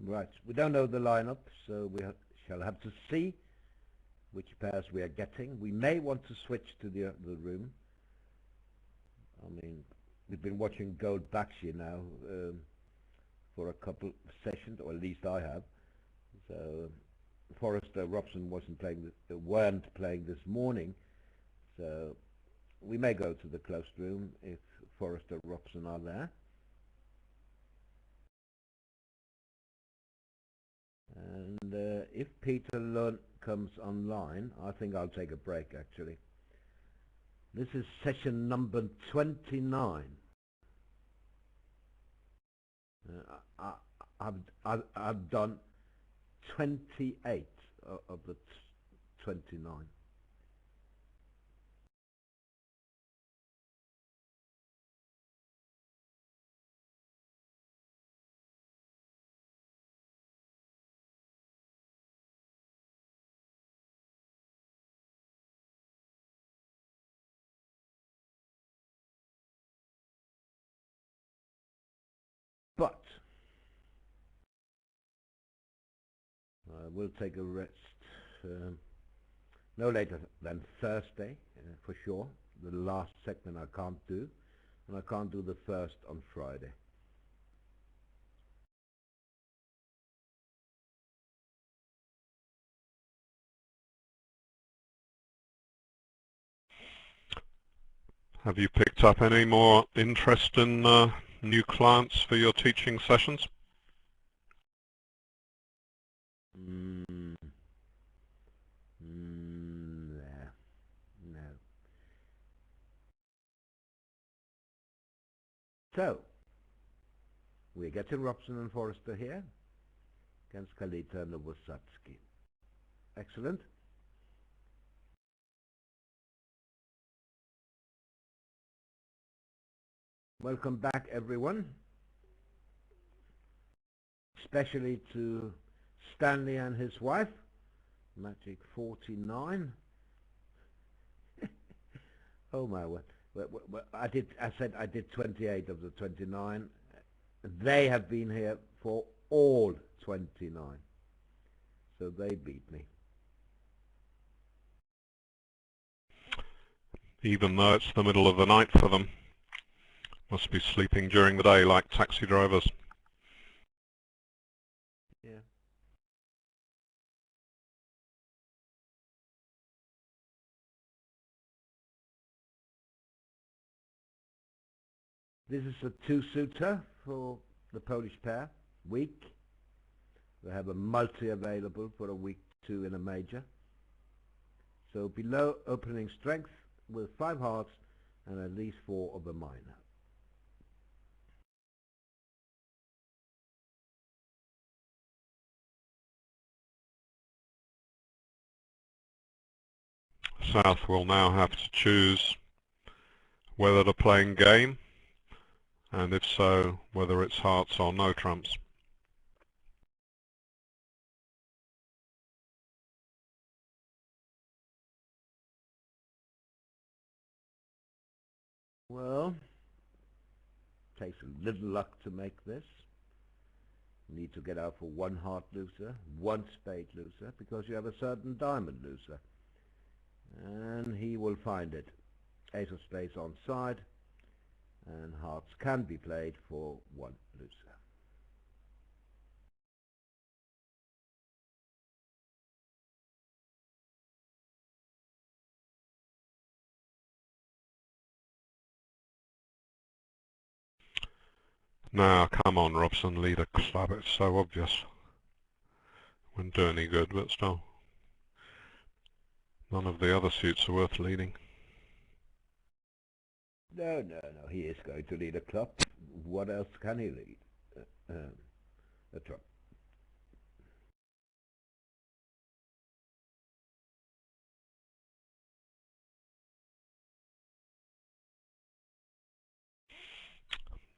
Right, we don't know the lineup, so we shall have to see which pairs we are getting. We may want to switch to the other room. I mean, we've been watching Gold Bakshi now for a couple of sessions, or at least I have. So Forrester Robson weren't playing this morning, so we may go to the closed room if Forrester Robson are there. And if Peter Lund comes online, I think I'll take a break actually. This is session number 29. I've done 28 of the 29. But I will take a rest no later than Thursday for sure. The last segment I can't do, and I can't do the first on Friday. Have you picked up any more interest in new clients for your teaching sessions? No. So, we're getting Robson and Forrester here against Kalita and Novosatsky. Excellent. Welcome back, everyone, especially to Stanley and his wife. Magic 49. Oh my word! I said I did 28 of the 29. They have been here for all 29, so they beat me. Even though it's the middle of the night for them. Must be sleeping during the day like taxi drivers. Yeah. This is a two-suiter for the Polish pair, weak. They have a multi available for a week 2 in a major. So below opening strength with 5 hearts and at least 4 of a minor. South will now have to choose whether to play in game, and if so, whether it's hearts or no trumps. Well, takes a little luck to make this. You need to get out for 1 heart looser, 1 spade looser, because you have a certain diamond looser. And he will find it. Ace of spades on side, and hearts can be played for 1 looser. Now, come on, Robson, lead a club. It's so obvious. Wouldn't do any good, but still. None of the other suits are worth leading. No, he is going to lead a club. What else can he lead? A trump.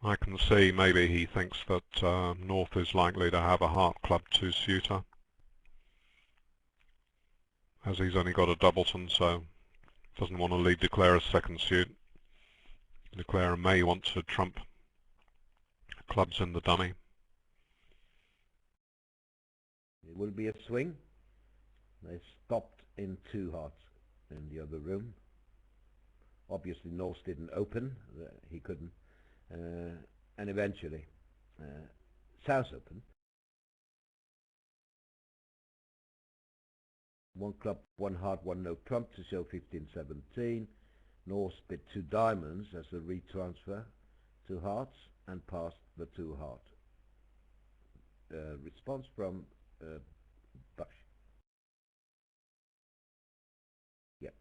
I can see maybe he thinks that North is likely to have a heart club 2 suitor, as he's only got a doubleton, so doesn't want to lead Declarer's second suit. Declarer may want to trump clubs in the dummy. It will be a swing. They stopped in 2 hearts in the other room. Obviously Norse didn't open, he couldn't, and eventually South opened. 1 club, 1 heart, 1 no trump to show 15-17. Norse bid 2 diamonds as a retransfer, 2 hearts, and passed the 2 heart. Response from Bush. Yep.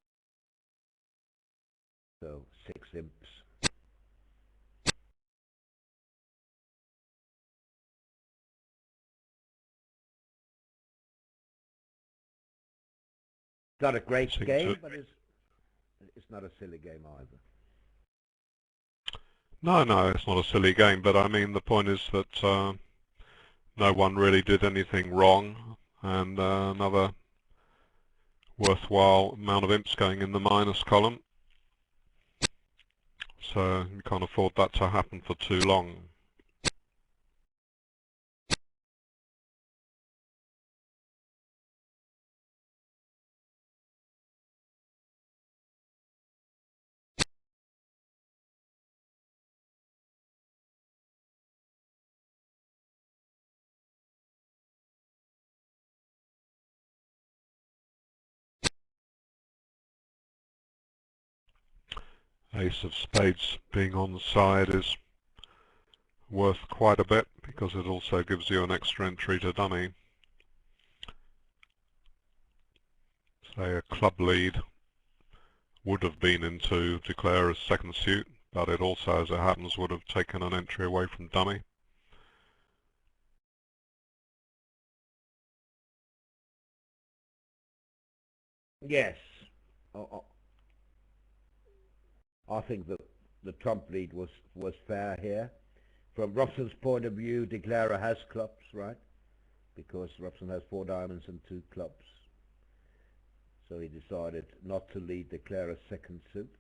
So 6 imps. Not a great game, but it's not a silly game either. No, it's not a silly game, but I mean the point is that no one really did anything wrong, and another worthwhile amount of imps going in the minus column. So you can't afford that to happen for too long. Ace of spades being on the side is worth quite a bit because it also gives you an extra entry to dummy. Say a club lead would have been into declare as second suit, but it also, as it happens, would have taken an entry away from dummy. Yes. I think that the trump lead was fair here. From Robson's point of view, declarer has clubs, right? Because Robson has 4 diamonds and 2 clubs. So he decided not to lead declarer's second suit.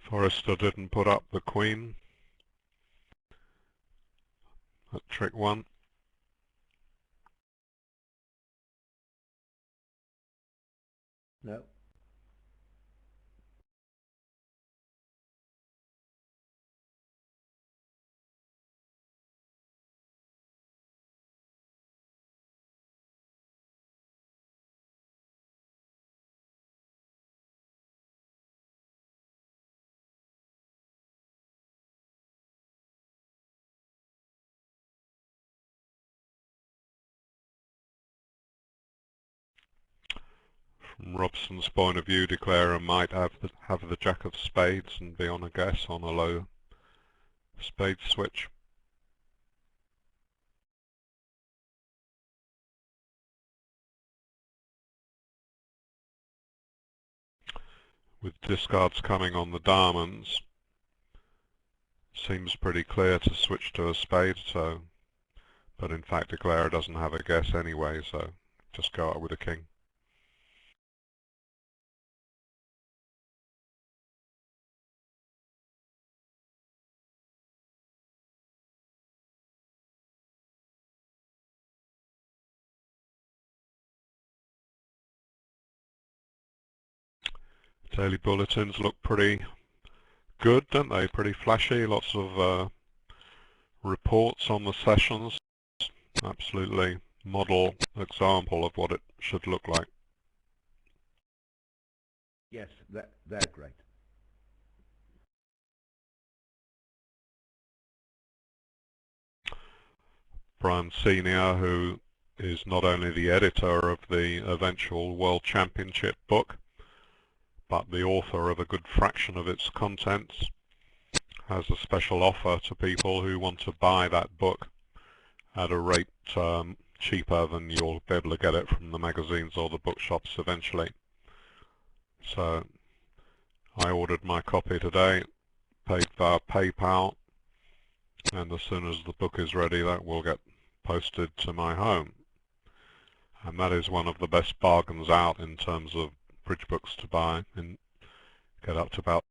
Forrester didn't put up the queen at trick 1. No. From Robson's point of view, declarer might have the jack of spades and be on a guess on a low spade switch. With discards coming on the diamonds, seems pretty clear to switch to a spade, so, but in fact declarer doesn't have a guess anyway, so just go out with a king. Daily bulletins look pretty good, don't they? Pretty flashy, lots of reports on the sessions. Absolutely model example of what it should look like. Yes, they're great. Brian Senior, who is not only the editor of the eventual World Championship book, but the author of a good fraction of its contents, has a special offer to people who want to buy that book at a rate cheaper than you'll be able to get it from the magazines or the bookshops eventually. So I ordered my copy today, paid via PayPal, and as soon as the book is ready, that will get posted to my home. And that is one of the best bargains out in terms of bridge books to buy, and get up to about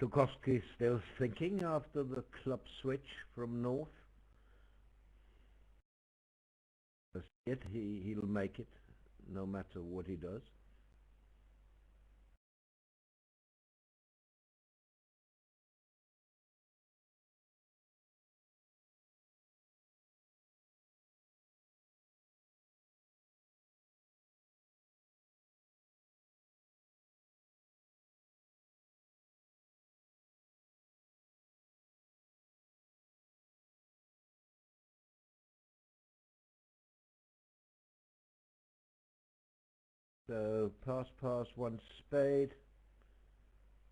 Tukowski still thinking after the club switch from north. But yet he'll make it, no matter what he does. So pass, one spade,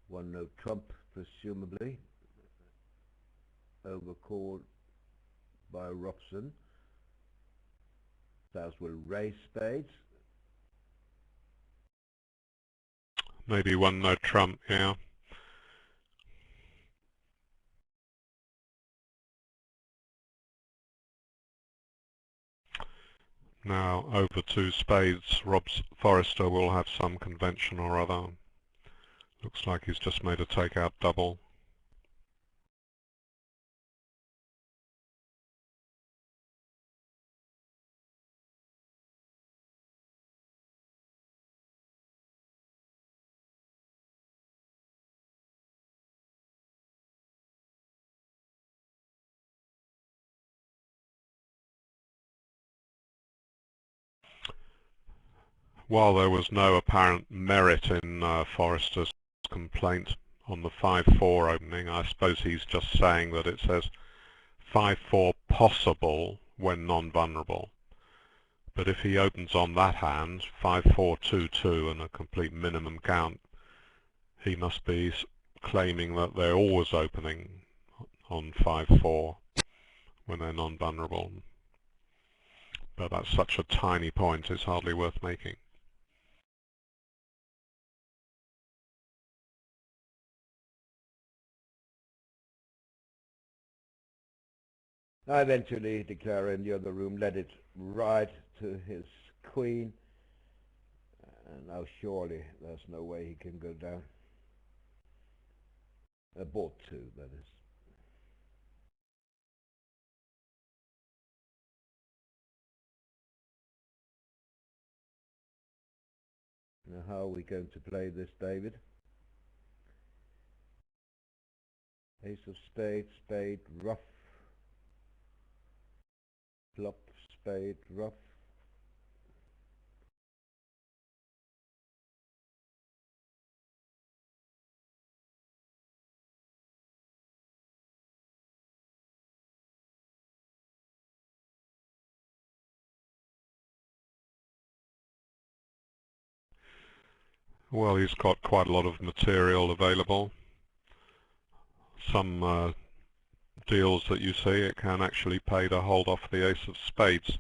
one no trump, presumably, overcalled by Robson. South will raise spades. Maybe one no trump, yeah. Now over two spades, Forrester will have some convention or other. Looks like he's just made a takeout double. While there was no apparent merit in Forrester's complaint on the 5-4 opening, I suppose he's just saying that it says 5-4 possible when non-vulnerable. But if he opens on that hand, 5-4-2-2 and a complete minimum count, he must be claiming that they're always opening on 5-4 when they're non-vulnerable. But that's such a tiny point, it's hardly worth making. I eventually declare in the other room, let it ride to his queen. And now surely there's no way he can go down. Board 2, that is. Now how are we going to play this, David? Ace of spades, spade, rough. Flop, spade, rough. Well, he's got quite a lot of material available. Some deals that you see, it can actually pay to hold off the ace of spades.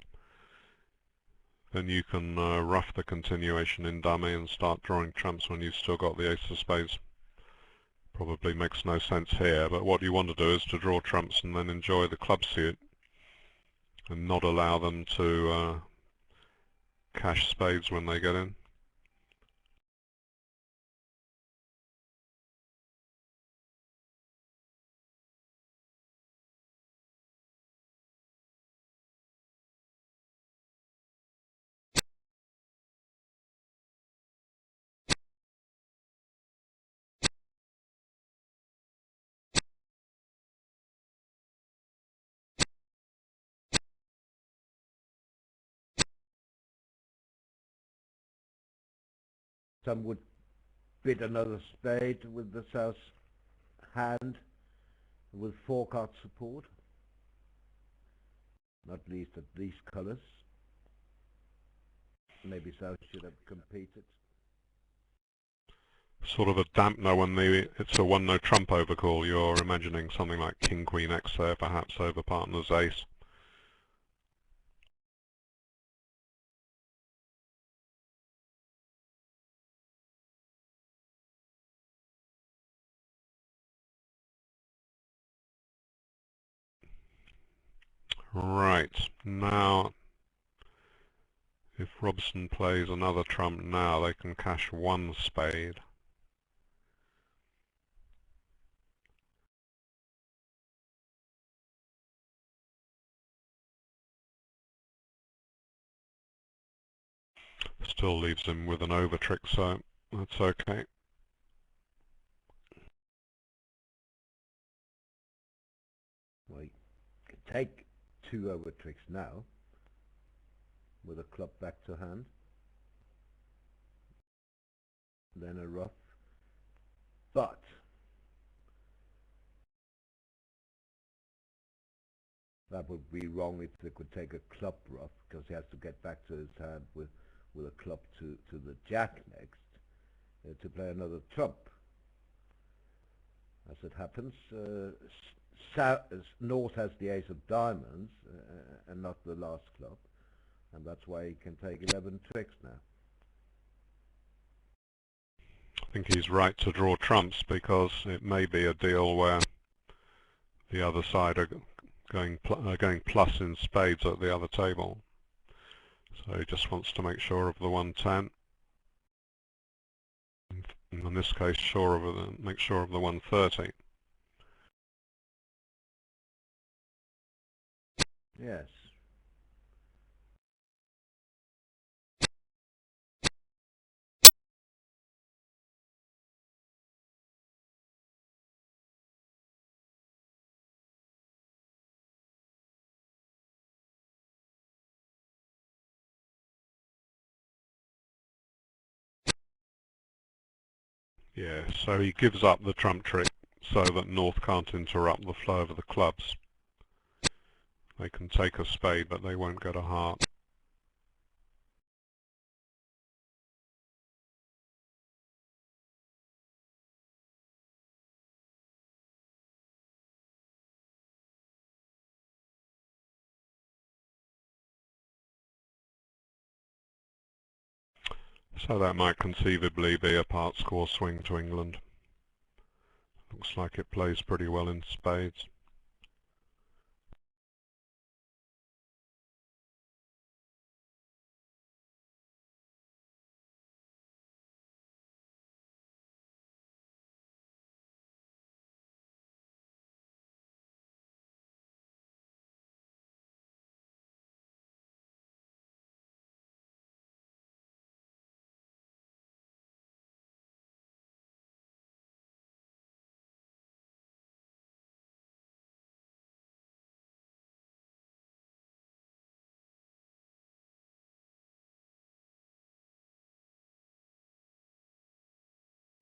Then you can rough the continuation in dummy and start drawing trumps when you've still got the ace of spades. Probably makes no sense here, but what you want to do is to draw trumps and then enjoy the club suit and not allow them to cash spades when they get in. Some would bid another spade with the South hand with 4-card support. Not least at these colours. Maybe South should have competed. Sort of a dampener when it's a 1-no trump overcall. You're imagining something like King Queen X there, perhaps over partner's ace. Right, now if Robson plays another trump now, they can cash one spade. Still leaves him with an over trick, so that's okay. Well, you can take 2 over tricks now with a club back to hand, then a ruff, but that would be wrong if they could take a club ruff, because he has to get back to his hand with a club to the jack next to play another trump. As it happens, North has the ace of diamonds and not the last club, and that's why he can take 11 tricks now. I think he's right to draw trumps, because it may be a deal where the other side are going plus in spades at the other table. So he just wants to make sure of the 110. In this case, make sure of the 130. Yes. Yeah, so he gives up the trump trick so that North can't interrupt the flow of the clubs. They can take a spade, but they won't get a heart. So that might conceivably be a part score swing to England. Looks like it plays pretty well in spades.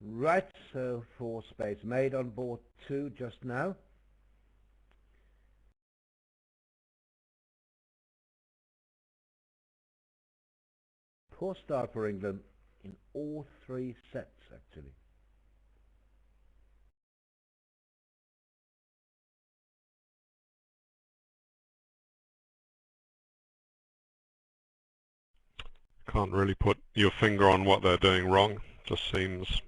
Right, so 4 spades made on board 2 just now. Poor start for England in all 3 sets, actually. Can't really put your finger on what they're doing wrong. Just seems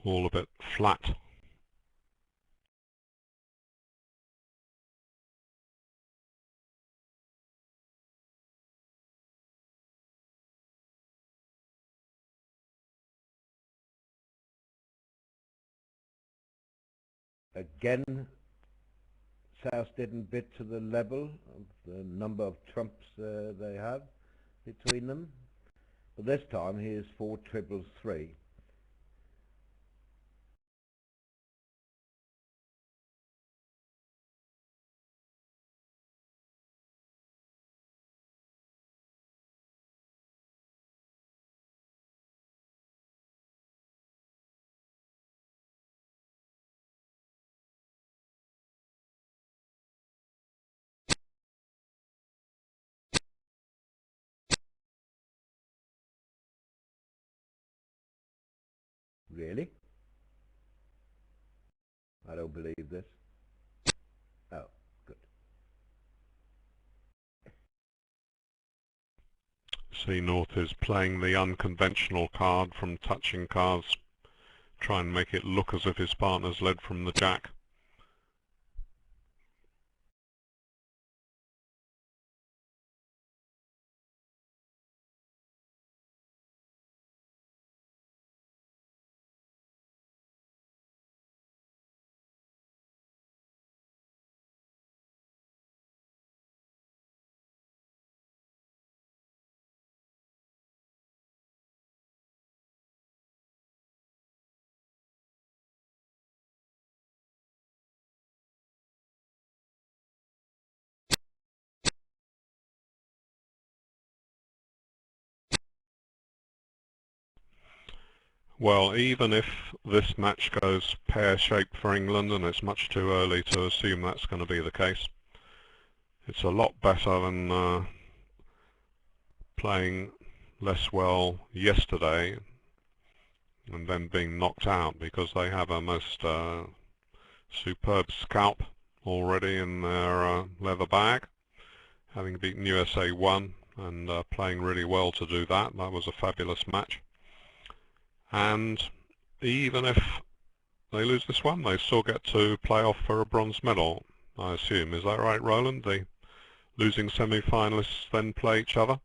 all a bit flat. Again, South didn't bid to the level of the number of trumps they have between them. But this time he is 4 triples 3. Really? I don't believe this. Oh, good. See, North is playing the unconventional card from touching cards. Try and make it look as if his partner's led from the jack. Well, even if this match goes pear-shaped for England, and it's much too early to assume that's going to be the case, it's a lot better than playing less well yesterday and then being knocked out, because they have a most superb scalp already in their leather bag, having beaten USA 1 and playing really well to do that. That was a fabulous match. And even if they lose this one, they still get to play off for a bronze medal, I assume. Is that right, Roland? The losing semi-finalists then play each other?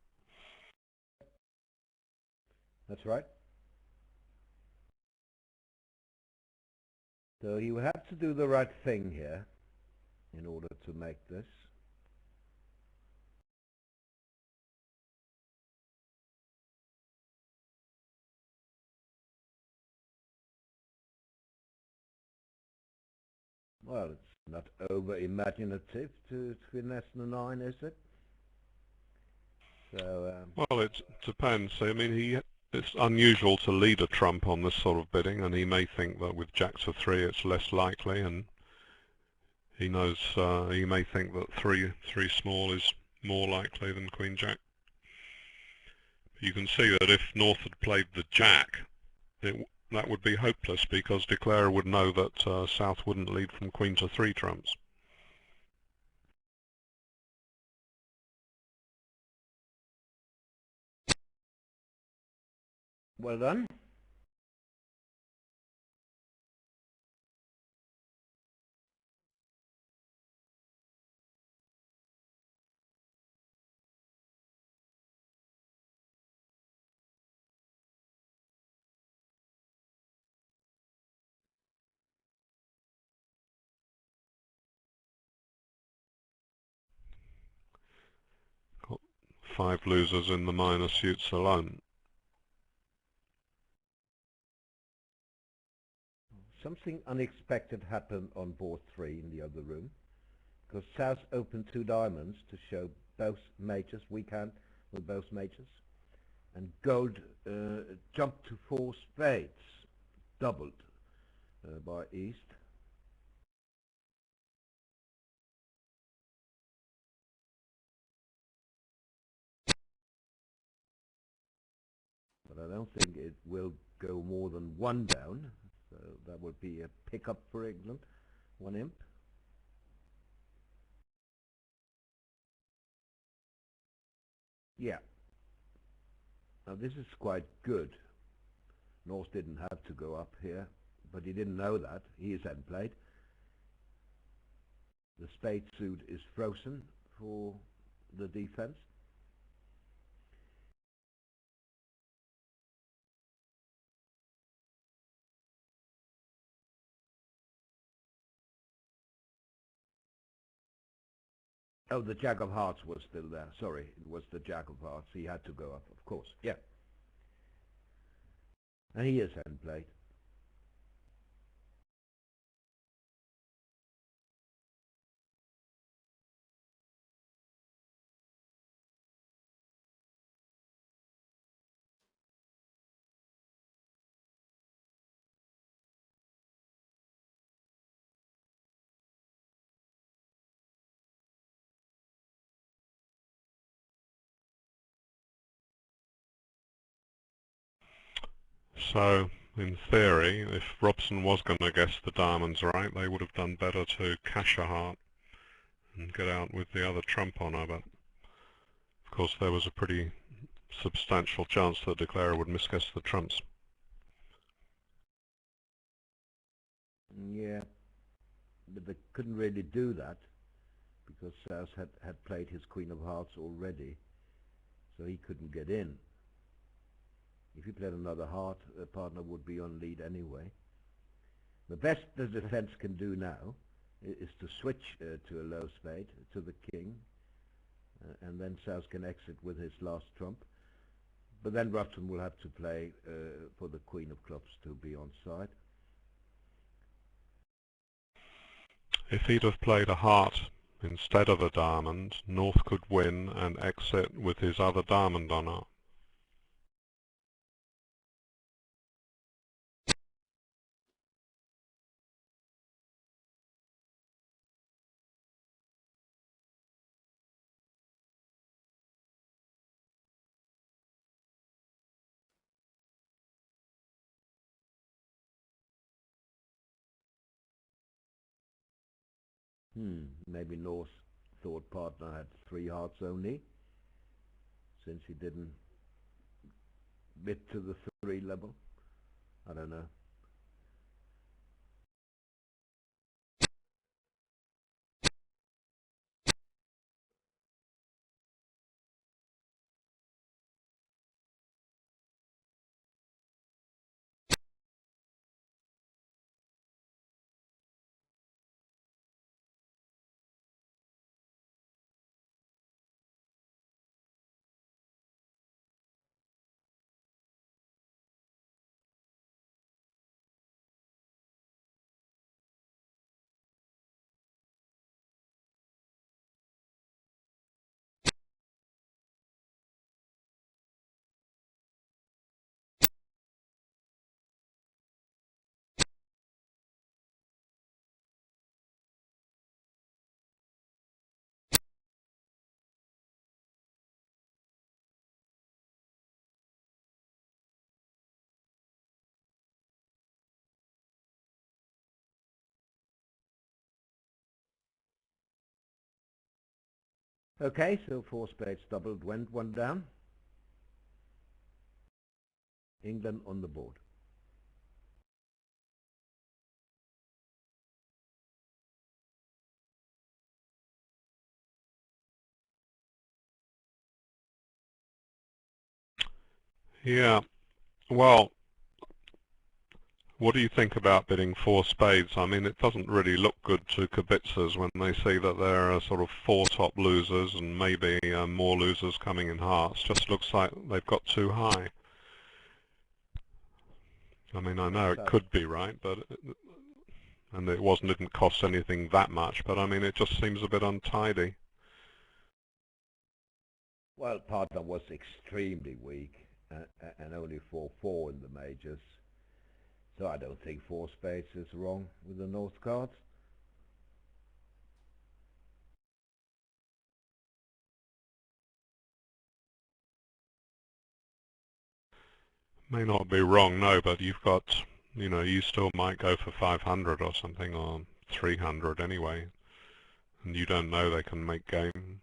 That's right. So you have to do the right thing here in order to make this. Well, it's not over-imaginative to finesse the 9, is it? So, well, it depends. I mean, it's unusual to lead a trump on this sort of bidding, and he may think that with Jack to 3 it's less likely, and he knows he may think that three small is more likely than Queen Jack. You can see that if North had played the Jack, that would be hopeless, because Declarer would know that South wouldn't lead from Queen to 3 trumps. well done. Got 5 losers in the minor suits alone. Something unexpected happened on board 3 in the other room, because South opened 2 diamonds to show both majors, weak hand with both majors, and Gold jumped to 4 spades, doubled by East. But I don't think it will go more than 1 down, so that would be a pickup for England, 1 imp. Yeah. Now this is quite good. North didn't have to go up here, but he didn't know that. He hadn't played. The spade suit is frozen for the defense. Oh, the Jack of Hearts was still there. Sorry, it was the Jack of Hearts. He had to go up, of course. Yeah. And he hadn't played. So, in theory, if Robson was going to guess the diamonds right, they would have done better to cash a heart and get out with the other trump on her, but of course there was a pretty substantial chance that Declarer would misguess the trumps. Yeah, but they couldn't really do that because South had played his Queen of Hearts already, so he couldn't get in. If he played another heart, a partner would be on lead anyway. The best the defense can do now is to switch to a low spade, to the king, and then South can exit with his last trump. But then Robson will have to play for the Queen of Clubs to be on side. If he'd have played a heart instead of a diamond, North could win and exit with his other diamond on her. Maybe North thought partner had 3 hearts only, since he didn't bid to the 3 level. I don't know. Okay, so 4 spades doubled, went 1 down. England on the board. Yeah, well, what do you think about bidding 4 spades? I mean, it doesn't really look good to kibitzers when they see that there are sort of 4 top losers and maybe more losers coming in hearts. Just looks like they've got too high. I mean, I know it could be right, but and it didn't cost anything that much, but I mean, it just seems a bit untidy. Well, partner was extremely weak and only 4-4 in the majors. So I don't think 4 spades is wrong with the North cards. May not be wrong, no, but you've got, you still might go for 500 or something, or 300 anyway, and you don't know they can make game.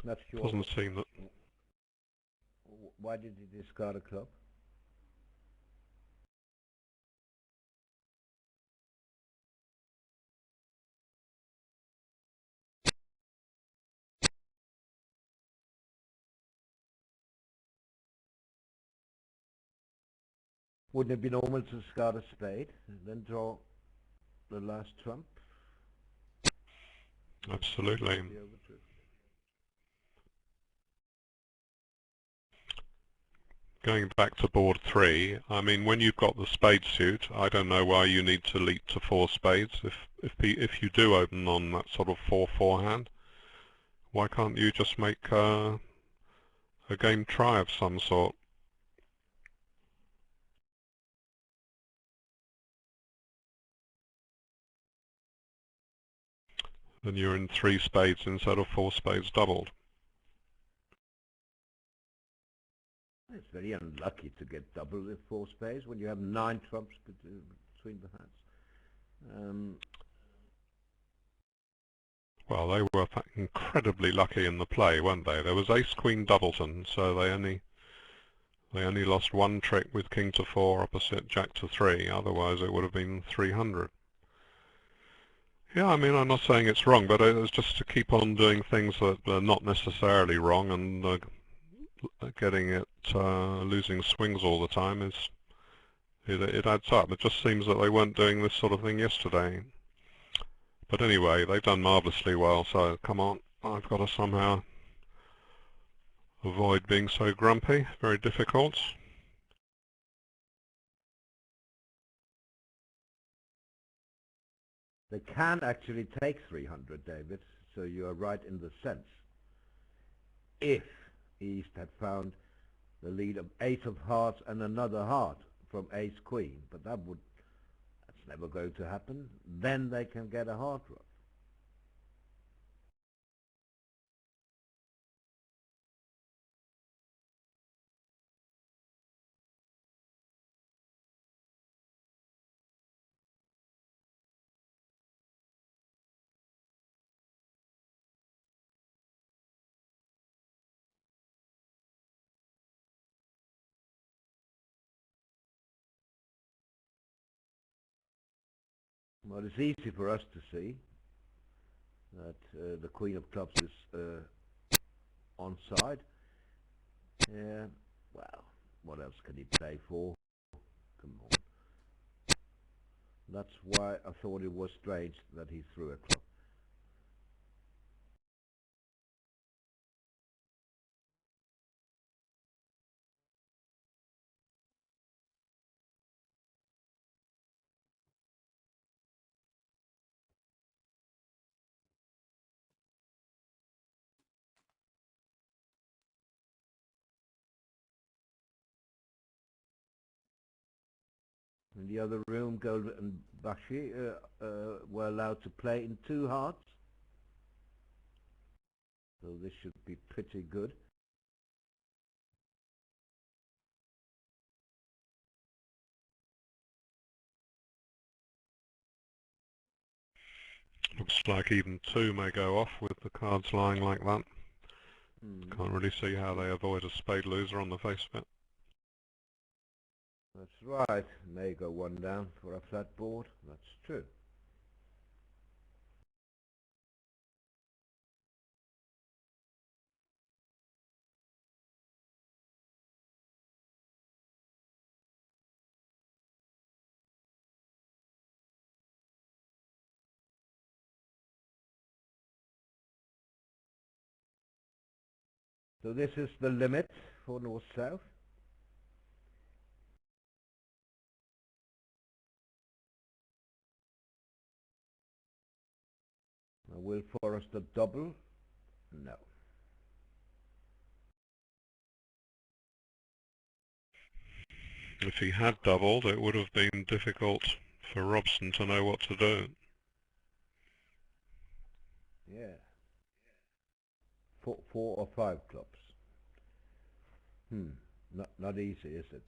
Not sure. Doesn't seem that. Why did he discard a club? Wouldn't it be normal to discard a spade and then draw the last trump? Absolutely. Going back to board 3, I mean, when you've got the spade suit, I don't know why you need to leap to 4 spades. If you do open on that sort of 4-4 hand, why can't you just make a game try of some sort? Then you're in 3 spades instead of 4 spades doubled. It's very unlucky to get double with 4 spades when you have 9 trumps between the hands. Well, they were incredibly lucky in the play, weren't they? There was ace-queen doubleton, so they only lost 1 trick with king to 4 opposite jack to 3. Otherwise, it would have been 300. Yeah, I mean, I'm not saying it's wrong, but it's just to keep on doing things that are not necessarily wrong and getting it losing swings all the time it adds up. It just seems that they weren't doing this sort of thing yesterday. But anyway, they've done marvellously well, so come on, I've got to somehow avoid being so grumpy. Very difficult. They can actually take 300, David. So you are right in the sense. If East had found the lead of ace of hearts and another heart from ace queen, but that's never going to happen, then they can get a heart ruff. Well, it's easy for us to see that the queen of clubs is onside. Yeah, well, what else can he play for? Come on. That's why I thought it was strange that he threw a club. In the other room, Gold and Bakshi were allowed to play in 2 hearts. So this should be pretty good. Looks like even 2 may go off with the cards lying like that. Can't really see how they avoid a spade loser on the face of it. That's right. May go 1 down for a flat board. That's true. So this is the limit for North-South. Will Forrester double? No. If he had doubled, it would have been difficult for Robson to know what to do. Yeah. 4 or 5 clubs. Not easy, is it?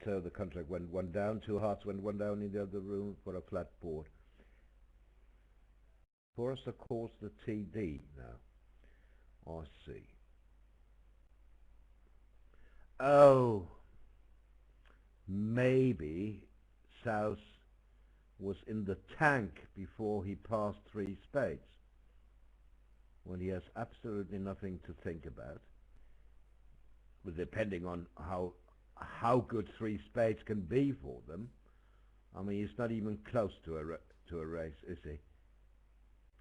So the contract went 1 down, 2 hearts went 1 down in the other room for a flat board. Forrester calls the TD now. I see. Oh, maybe South was in the tank before he passed 3 spades, when he has absolutely nothing to think about. But depending on how good 3 spades can be for them, I mean, he's not even close to a race, is he?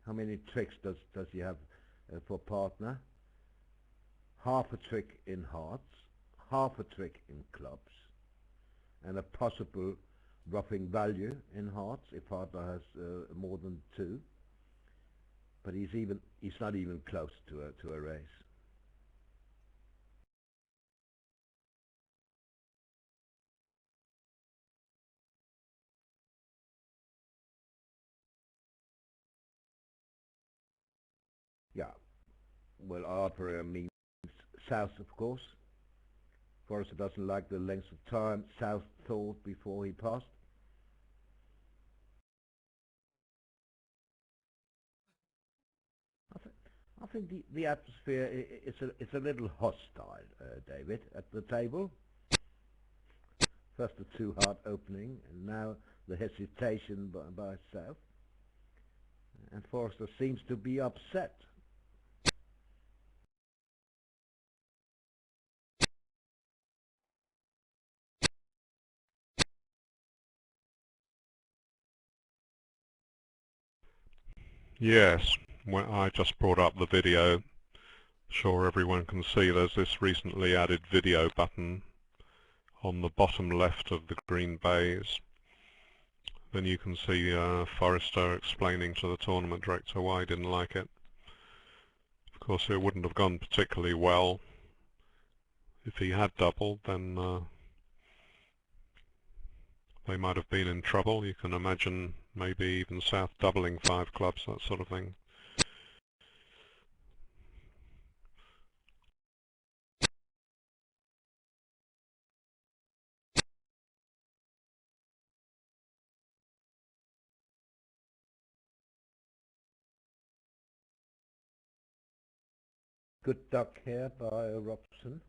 How many tricks does he have for partner? Half a trick in hearts, half a trick in clubs, and a possible roughing value in hearts if partner has more than 2. But he's not even close to a race. Yeah. Well, Arthur means South, of course. Forrester doesn't like the length of time South thought before he passed. I think the atmosphere is a little hostile, David, at the table. First the 2-heart opening, and now the hesitation by South. And Forrester seems to be upset. Yes, well, I just brought up the video. Sure everyone can see there's this recently added video button on the bottom left of the green bays. Then you can see Forrester explaining to the tournament director why he didn't like it. Of course it wouldn't have gone particularly well if he had doubled, then they might have been in trouble. You can imagine maybe even South doubling 5 clubs, that sort of thing. Good duck here by Robson.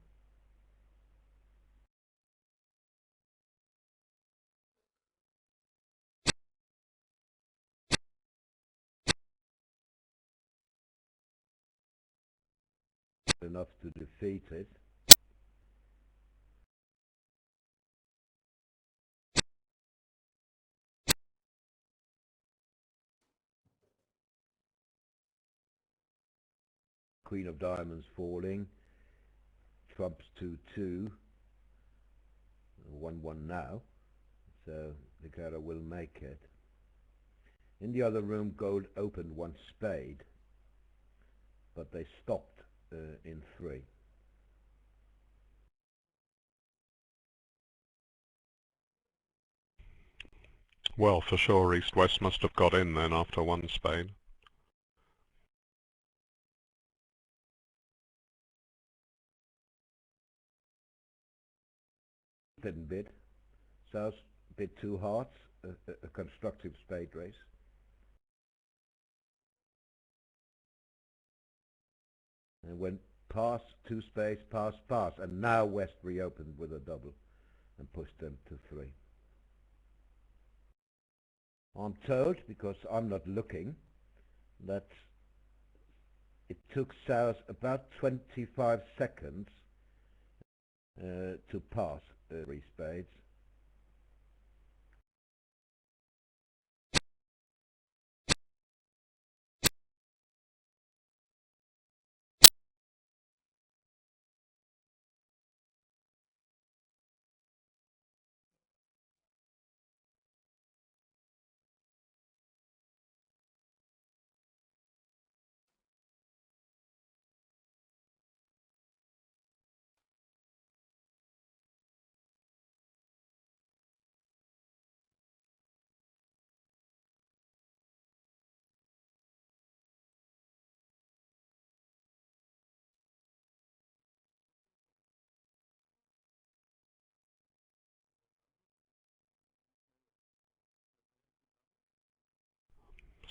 Enough to defeat it. Queen of Diamonds falling. Trumps 2-2. 1-1 now. So Ricardo will make it. In the other room, Gold opened 1 spade, but they stopped in 3. Well, for sure East-West must have got in then after 1 spade. Didn't bid. South bid 2 hearts, a constructive spade race. And went past 2 spades, pass, and now West reopened with a double and pushed them to 3. I'm told, because I'm not looking, that it took South about 25 seconds to pass 3 spades.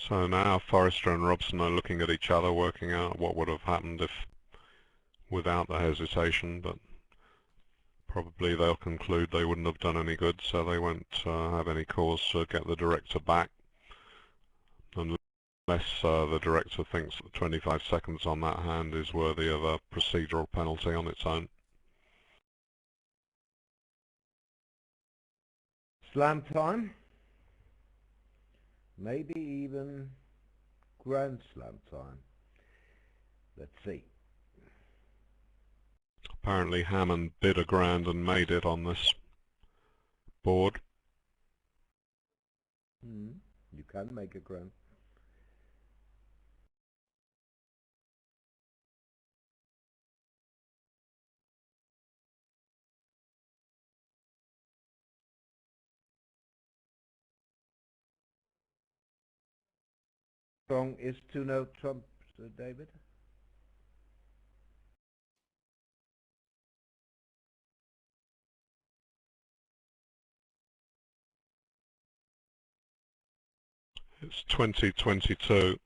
So now Forrester and Robson are looking at each other, working out what would have happened if without the hesitation, but probably they'll conclude they wouldn't have done any good, so they won't have any cause to get the director back, unless the director thinks that 25 seconds on that hand is worthy of a procedural penalty on its own. Slam time. Maybe even Grand Slam time. Let's see. Apparently Hammond bid a grand and made it on this board. You can make a grand. Strong is to know Trump, David? It's 2022.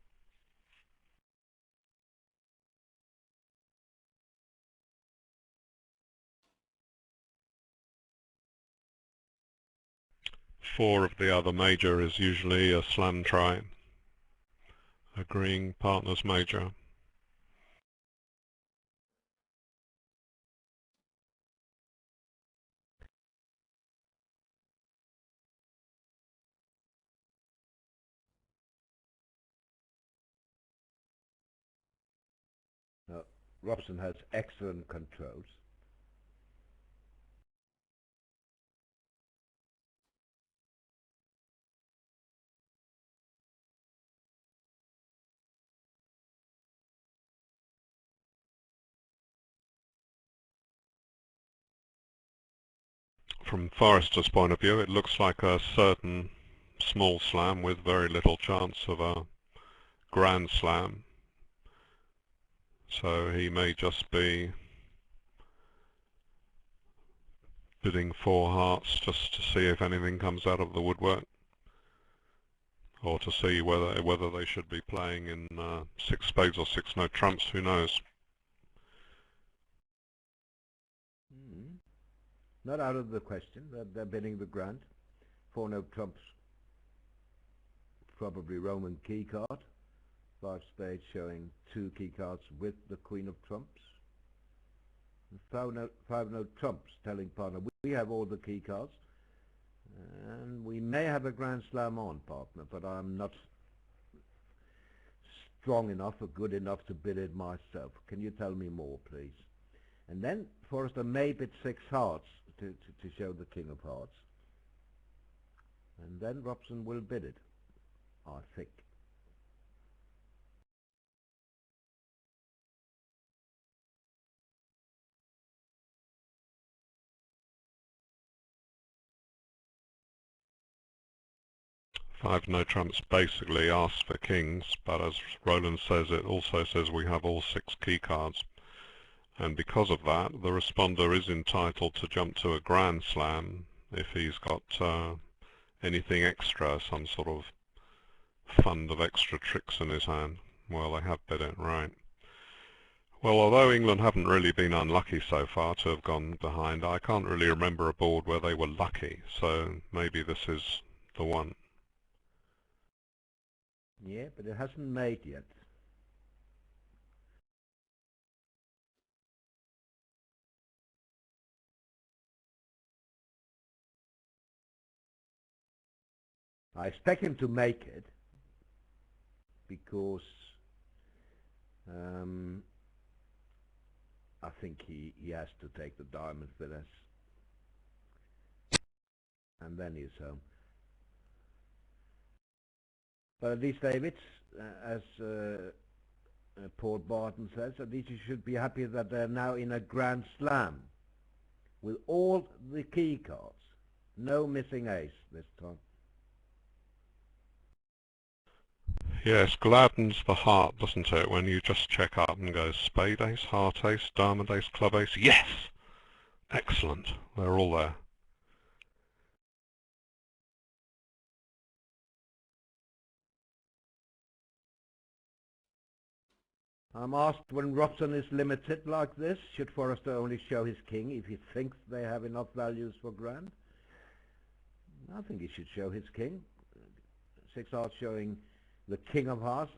Four of the other major is usually a slam try, agreeing partners major. Robson has excellent controls. From Forrester's point of view, it looks like a certain small slam with very little chance of a grand slam. So he may just be bidding 4 hearts just to see if anything comes out of the woodwork, or to see whether they should be playing in 6 spades or 6 no trumps. Who knows? Not out of the question that they're bidding the grand. 4 no trumps, probably Roman key card. 5 spades showing 2 key cards with the queen of trumps. 5 no trumps telling partner we have all the key cards and we may have a grand slam on, partner, but I'm not strong enough or good enough to bid it myself. Can you tell me more, please? And then Forrester may bid 6 hearts to show the king of hearts, and then Robson will bid it, I think. Five no trumps basically asks for kings, but as Roland says, it also says we have all 6 key cards, and because of that the responder is entitled to jump to a grand slam if he's got anything extra, some sort of fund of extra tricks in his hand. Well, they have bid it, right. Well, although England haven't really been unlucky so far to have gone behind, I can't really remember a board where they were lucky, so maybe this is the one. Yeah, but it hasn't made yet. I expect him to make it because I think he has to take the diamond with us, and then he's home. But at least, David, as Paul Barton says, at least you should be happy that they're now in a grand slam with all the key cards. No missing ace this time. Yes, gladdens the heart, doesn't it, when you just check up and go spade ace, heart ace, diamond ace, club ace. Yes! Excellent. They're all there. I'm asked, when Robson is limited like this, should Forrester only show his king if he thinks they have enough values for grand? I think he should show his king. 6 hearts showing the king of hearts.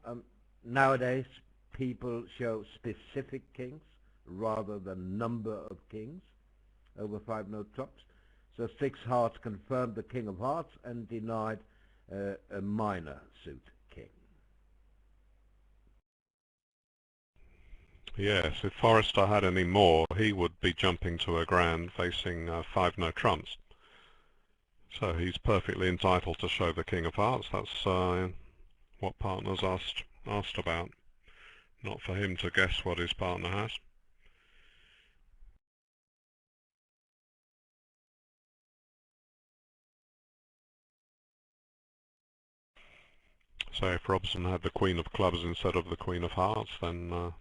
Nowadays people show specific kings rather than number of kings over 5 no trumps. So 6 hearts confirmed the king of hearts and denied a minor suit king. Yes, if Forrester had any more, he would be jumping to a grand facing 5 no trumps. So he's perfectly entitled to show the king of hearts. That's what partner's asked about. Not for him to guess what his partner has. So if Robson had the queen of clubs instead of the queen of hearts, then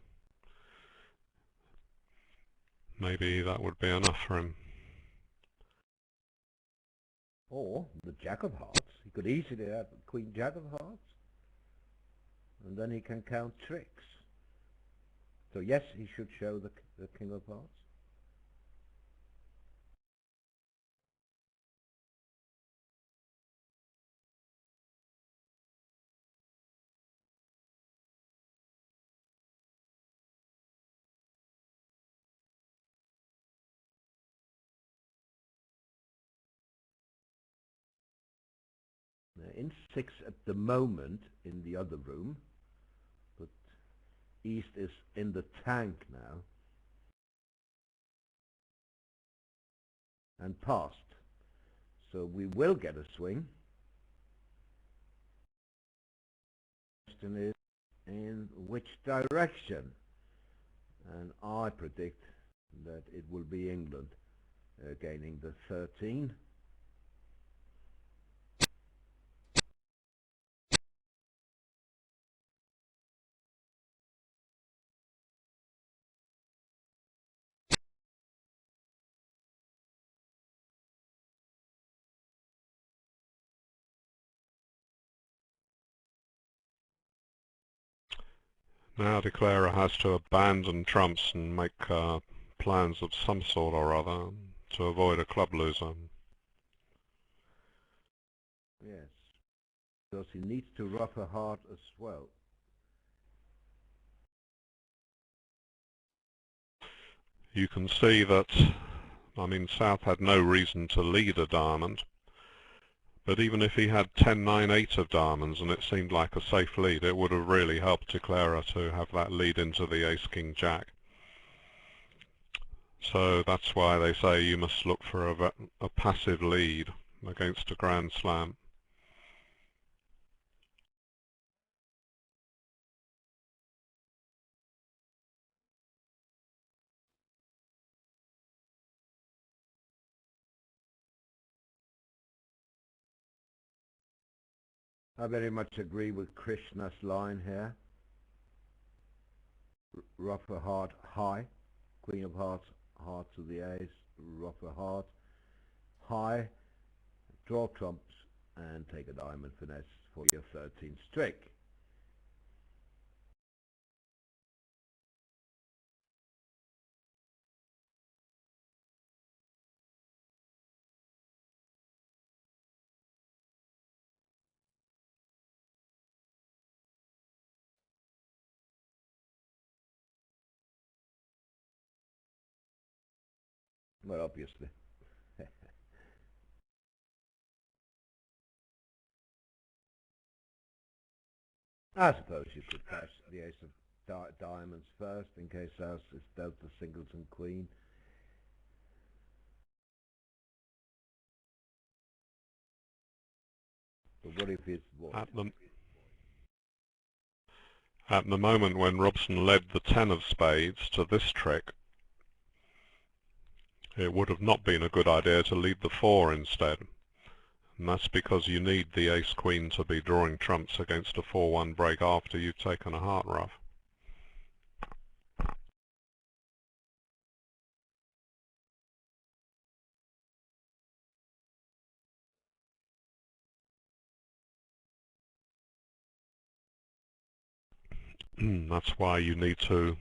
maybe that would be enough for him. Or the jack of hearts. He could easily have the queen jack of hearts, and then he can count tricks. So yes, he should show the king of hearts. In 6 at the moment in the other room, but East is in the tank now and passed. So we will get a swing. Question is in which direction? And I predict that it will be England gaining the 13. Now declarer has to abandon trumps and make plans of some sort or other to avoid a club loser. Yes, because he needs to rough a heart as well. You can see that, I mean, South had no reason to lead a diamond, but even if he had 10-9-8 of diamonds and it seemed like a safe lead, it would have really helped declarer to have that lead into the ace-king-jack. So that's why they say you must look for a passive lead against a grand slam. I very much agree with Krishna's line here. Rough a heart high, Queen of Hearts, heart to the ace, rough a heart high, draw trumps and take a diamond finesse for your 13th trick. Well, obviously. I suppose you could cash the ace of diamonds first in case House is dealt the singles and queen. But what if it's what? At the moment when Robson led the 10 of spades to this trick, it would have not been a good idea to lead the 4 instead. And that's because you need the ace-queen to be drawing trumps against a 4-1 break after you've taken a heart rough. That's why you need to,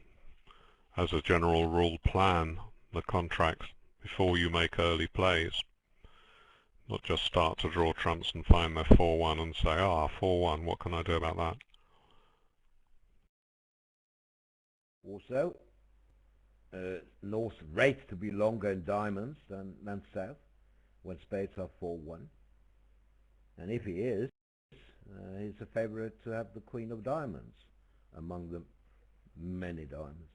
as a general rule, plan the contracts before you make early plays. Not just start to draw trumps and find their 4-1 and say, 4-1, what can I do about that? Also, North rates to be longer in diamonds than South when spades are 4-1. And if he is, he's a favorite to have the Queen of Diamonds among the many diamonds.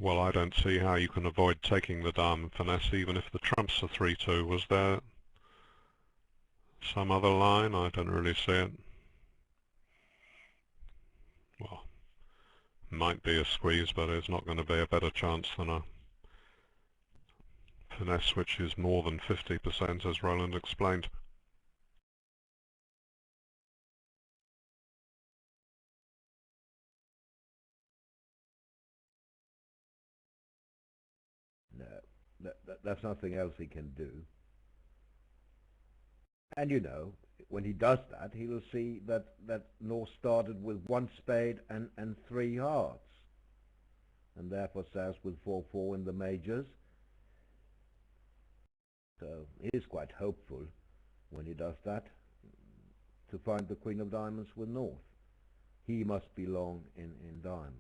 Well, I don't see how you can avoid taking the diamond finesse even if the trumps are 3-2. Was there some other line? I don't really see it. Well, might be a squeeze, but it's not going to be a better chance than a finesse which is more than 50%, as Roland explained. No, that's nothing else he can do. And you know, when he does that, he will see that North started with 1 spade and 3 hearts. And therefore South with 4-4 in the majors. So he is quite hopeful when he does that to find the Queen of Diamonds with North. He must belong in diamonds.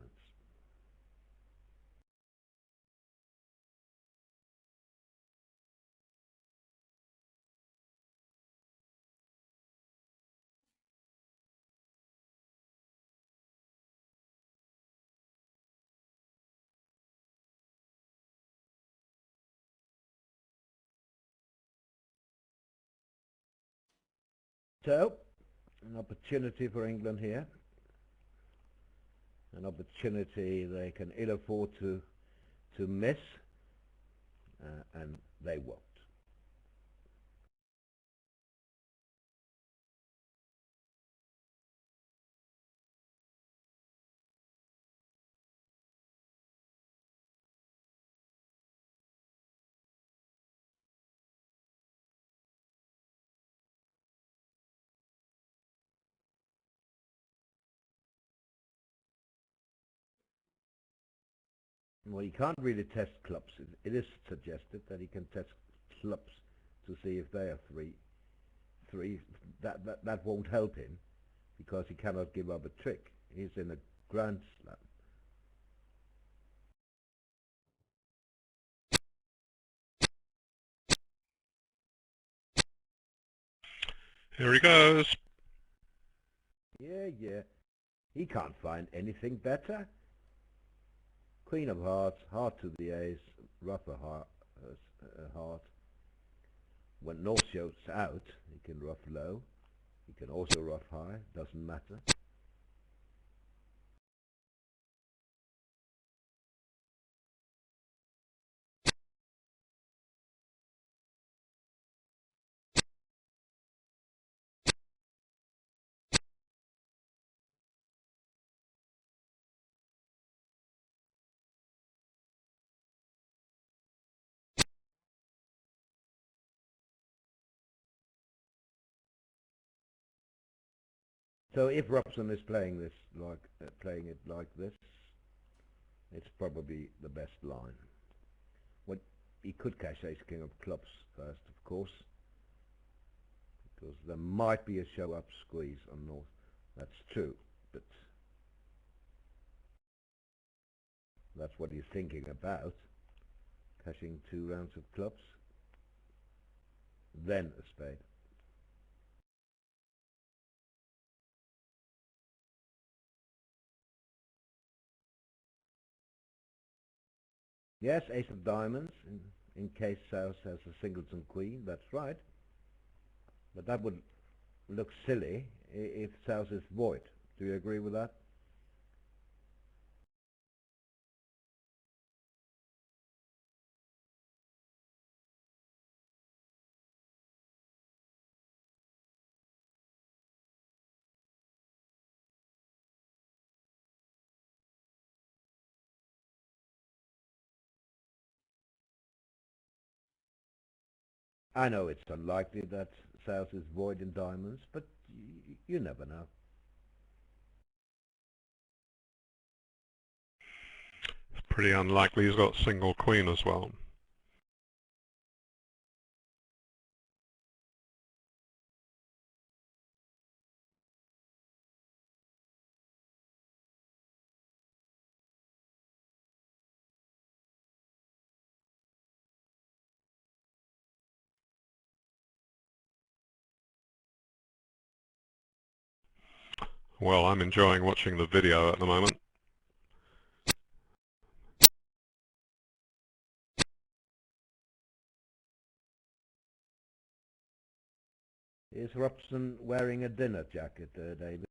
So, an opportunity for England here. An opportunity they can ill afford to miss, and they won't. Well, he can't really test clubs. It is suggested that he can test clubs to see if they are three. That won't help him because he cannot give up a trick. He's in a Grand Slam. Here he goes. Yeah. He can't find anything better. Queen of Hearts, heart to the ace, rougher heart. When North shows out, he can rough low. He can also rough high, doesn't matter. So if Robson is playing it like this, it's probably the best line. What he could cash ace king of clubs first, of course, because there might be a show up squeeze on North. That's true, but that's what he's thinking about. Cashing 2 rounds of clubs, then a spade. Yes, ace of diamonds, in case South has a singleton queen, that's right. But that would look silly if South is void. Do you agree with that? I know it's unlikely that South is void in diamonds, but you never know. It's pretty unlikely he's got single queen as well. Well, I'm enjoying watching the video at the moment. Is Robson wearing a dinner jacket, David?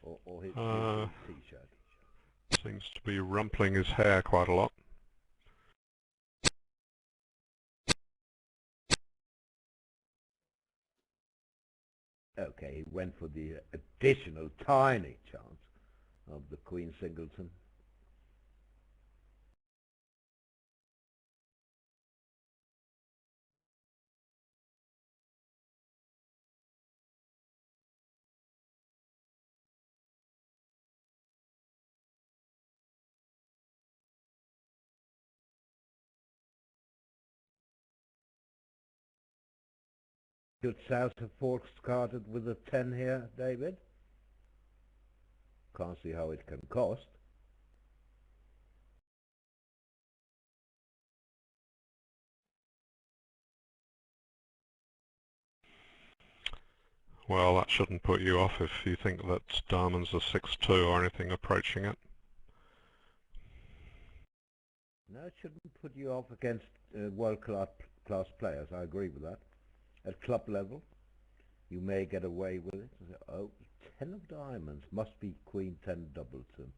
Or his t-shirt? Seems to be rumpling his hair quite a lot. Okay, he went for the additional tiny chance of the queen singleton. Should South have forced carded with a 10 here, David? Can't see how it can cost. Well, that shouldn't put you off if you think that diamonds are 6-2 or anything approaching it. No, it shouldn't put you off against world-class players. I agree with that. At club level, You may get away with it. Oh, 10 of diamonds. Must be Queen 10 Doubleton.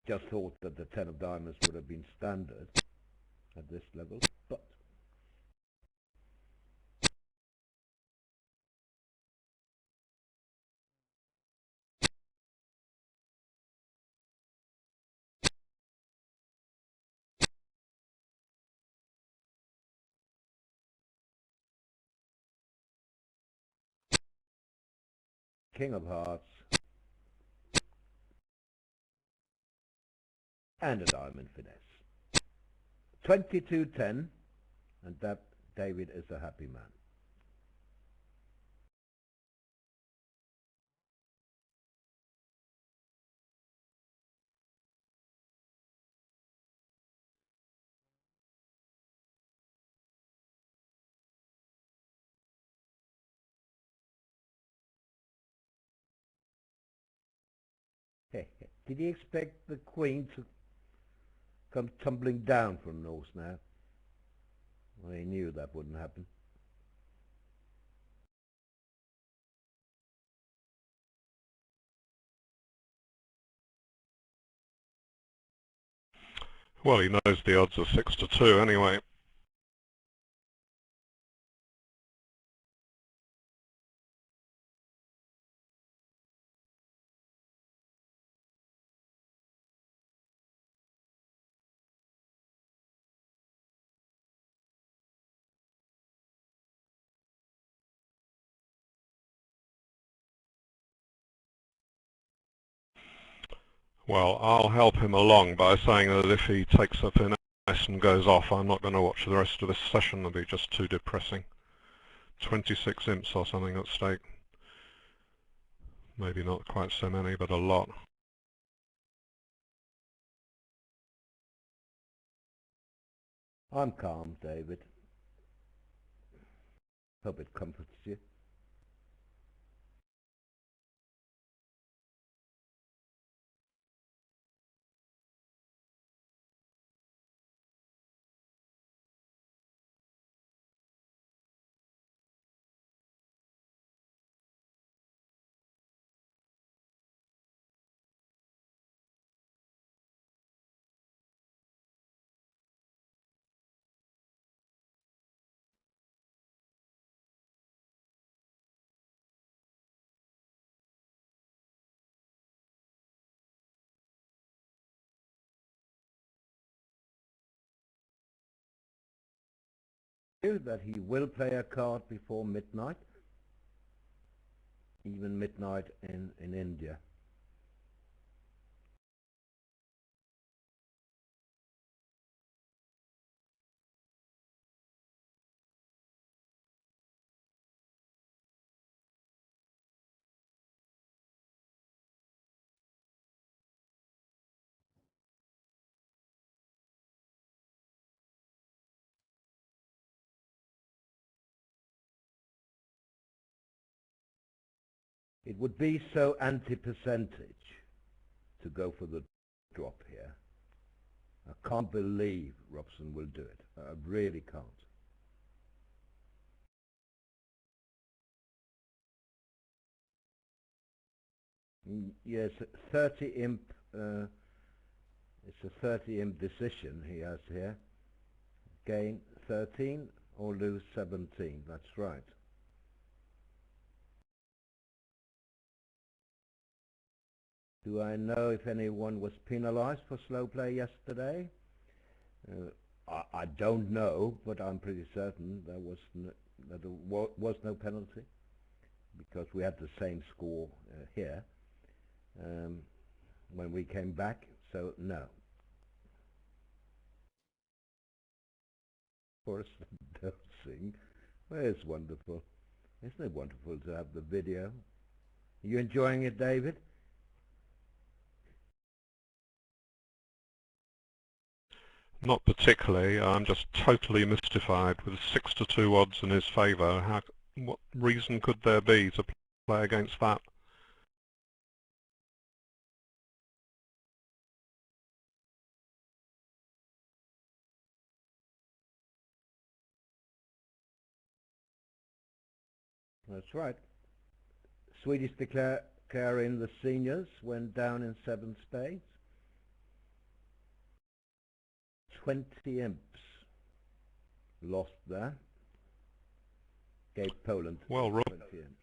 Just thought that the 10 of diamonds would have been standard at this level, but King of Hearts and a diamond finesse. 22-10, and that David is a happy man. Did he expect the Queen to come tumbling down from North now? Well, he knew that wouldn't happen. Well, he knows the odds are 6-2 anyway. Well, I'll help him along by saying that if he takes a finesse and goes off, I'm not going to watch the rest of this session. It'll be just too depressing. 26 imps or something at stake. Maybe not quite so many, but a lot. I'm calm, David. Hope it comforts you. That he will play a card before midnight, even midnight in India. It would be so anti-percentage to go for the drop here. I can't believe Robson will do it. I really can't. Yes, 30 imp. It's a 30 imp decision he has here. Gain 13 or lose 17. That's right. Do I know if anyone was penalized for slow play yesterday? I don't know, but I'm pretty certain there was no penalty, because we had the same score here when we came back, so no. Forest dosing. Well, it's wonderful. Isn't it wonderful to have the video? Are you enjoying it, David? Not particularly. I'm just totally mystified with 6-2 odds in his favour. What reason could there be to play against that? That's right. Swedish declare in the seniors went down in 7 spades. 20 imps lost there. Gave Poland Well, 20 imps.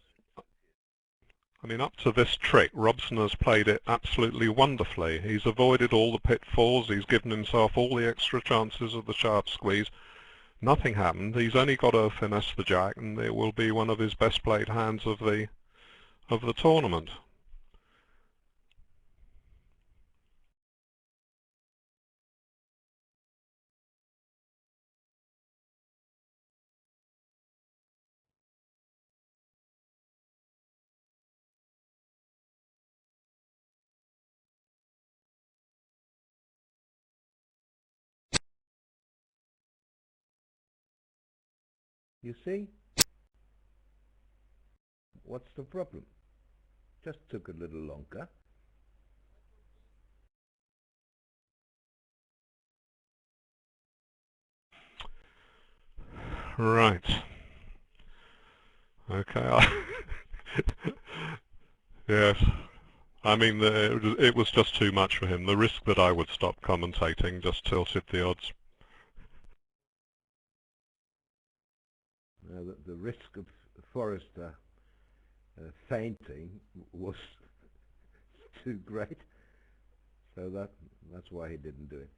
I mean, up to this trick, Robson has played it absolutely wonderfully. He's avoided all the pitfalls. He's given himself all the extra chances of the sharp squeeze. Nothing happened. He's only got to finesse the jack, and it will be one of his best played hands of the tournament. You see? What's the problem? Just took a little longer. Right. Okay. Yes. I mean, it was just too much for him. The risk that I would stop commentating just tilted the odds. The risk of Forrester fainting was too great, so that's why he didn't do it.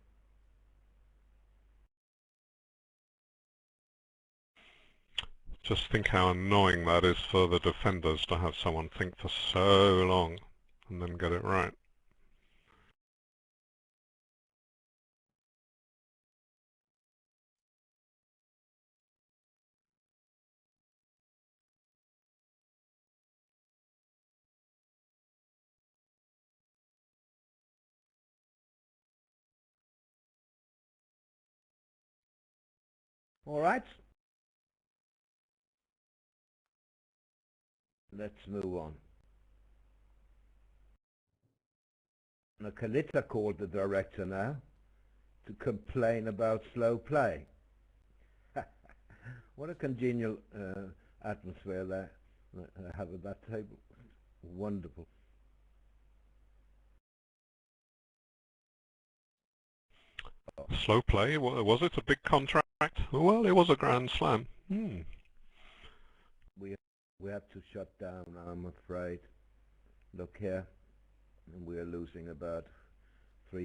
Just think how annoying that is for the defenders to have someone think for so long and then get it right. All right. Let's move on. Now, Kalita called the director now to complain about slow play. What a congenial atmosphere they have at that table. Wonderful. Slow play, was it a big contract? Well, it was a Grand Slam. We have to shut down, I'm afraid. Look here, we're losing about 3.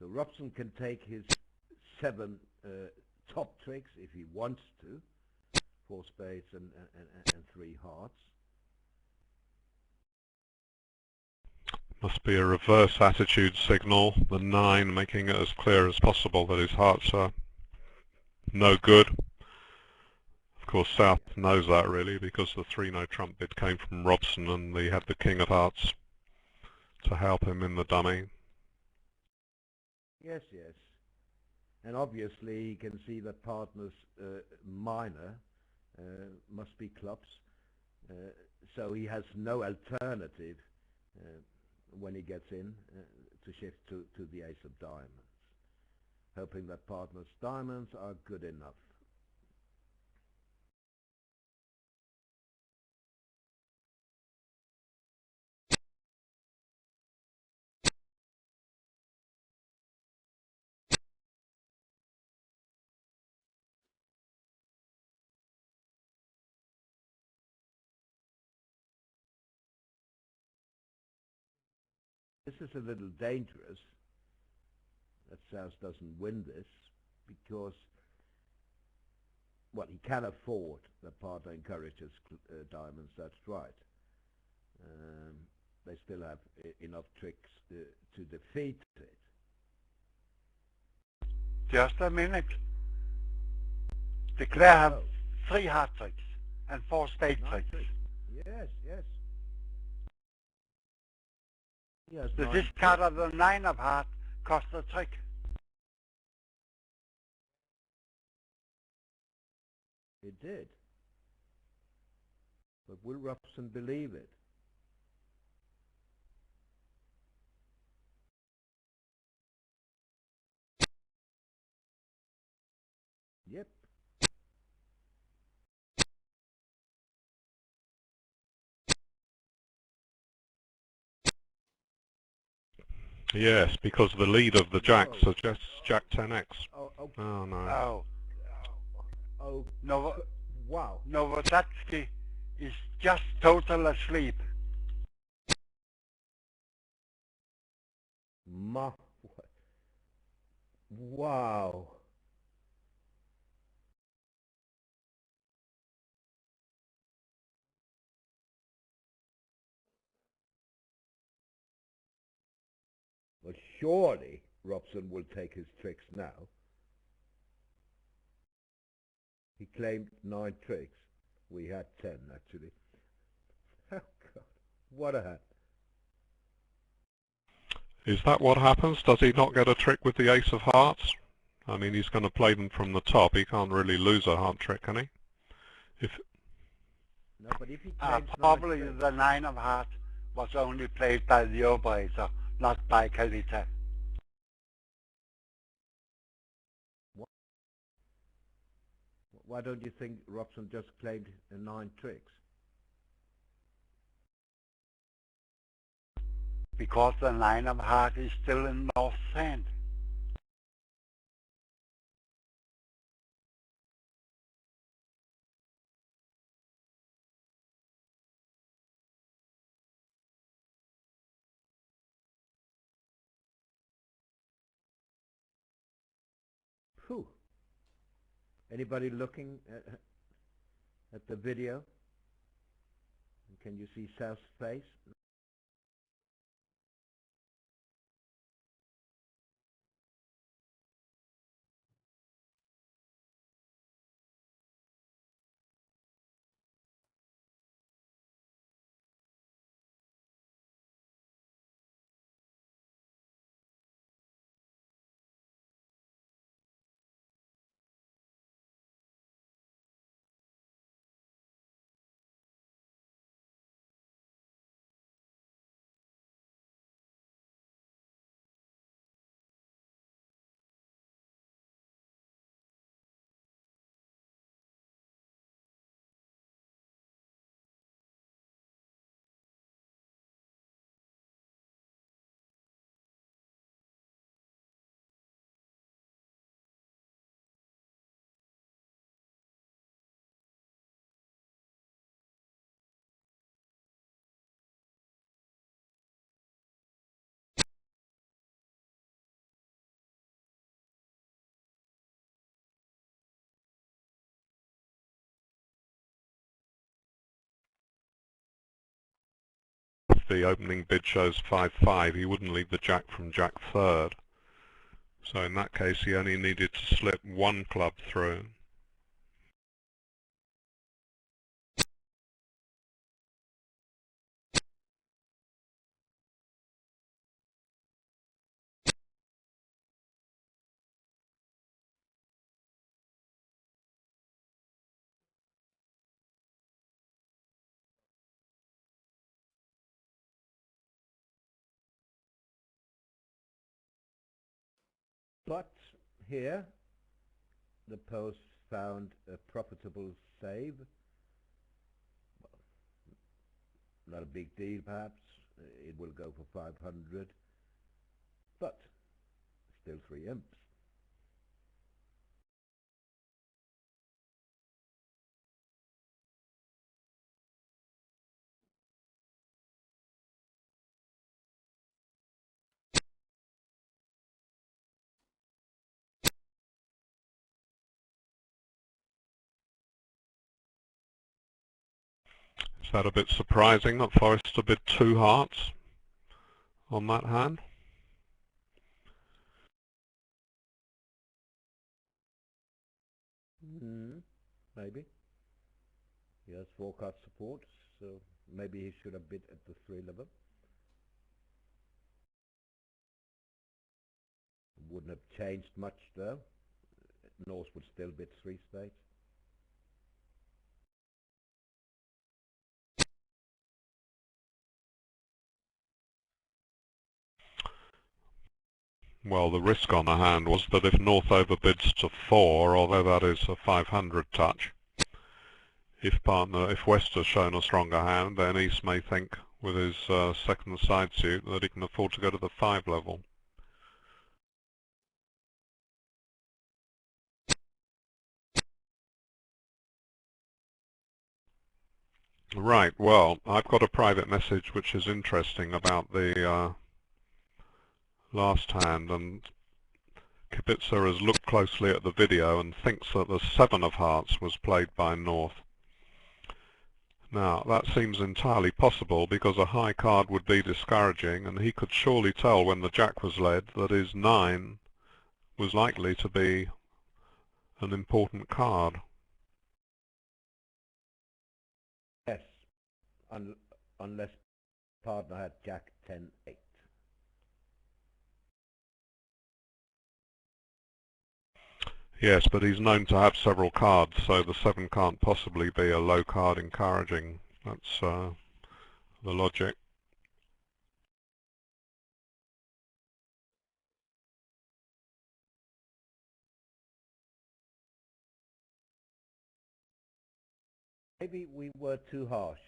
So Robson can take his 7 top tricks if he wants to, 4 spades and 3 hearts. Must be a reverse attitude signal, the 9 making it as clear as possible that his hearts are no good. Of course South knows that really, because the 3 no trump bid came from Robson and he had the king of hearts to help him in the dummy. Yes, yes. And obviously he can see that partner's minor must be clubs, so he has no alternative when he gets in to shift to the ace of diamonds, hoping that partner's diamonds are good enough. This is a little dangerous that South doesn't win this, because, well, he can afford the partner encourages diamonds, that's right. They still have enough tricks to defeat it. Just a minute. Declare have 3 heart tricks and 4 spade tricks. Yes, yes. Yes, The discard of the 9 of heart cost a trick. It did. But will Robson believe it? Yep. Yes, because the lead of the jack suggests Jack 10x. Oh no. Oh. Wow. Novosatsky is just total asleep. Wow. Well, surely Robson will take his tricks now. He claimed 9 tricks. We had 10, actually. Oh, God. What a hand. Is that what happens? Does he not get a trick with the ace of hearts? I mean, he's going to play them from the top. He can't really lose a heart trick, can he? No, but if he claims probably the 9 of heart was only played by the operator, not by Kalita. Why don't you think Robson just claimed 9 tricks? Because the 9 of heart is still in North hand. Phew. Anybody looking at the video? Can you see South's face? the opening bid shows 5-5, he wouldn't lead the jack from jack third. So in that case he only needed to slip one club through. But here the post found a profitable save. Well, not a big deal perhaps, it will go for 500, but still 3 imps. Is that a bit surprising that Forrester bid 2 hearts on that hand? Maybe. He has 4 card support, so maybe he should have bid at the 3 level. Wouldn't have changed much though. North would still bid 3 spades. Well, the risk on the hand was that if North overbids to 4, although that is a 500 touch, if West has shown a stronger hand, then East may think with his second side suit that he can afford to go to the 5 level. Right, well, I've got a private message which is interesting about the last hand, and Kibitzer has looked closely at the video and thinks that the 7 of hearts was played by North. Now, that seems entirely possible because a high card would be discouraging, and he could surely tell when the jack was led that his 9 was likely to be an important card. Yes, unless partner had jack 10-8. Yes, but he's known to have several cards, so the 7 can't possibly be a low card encouraging. That's the logic. Maybe we were too harsh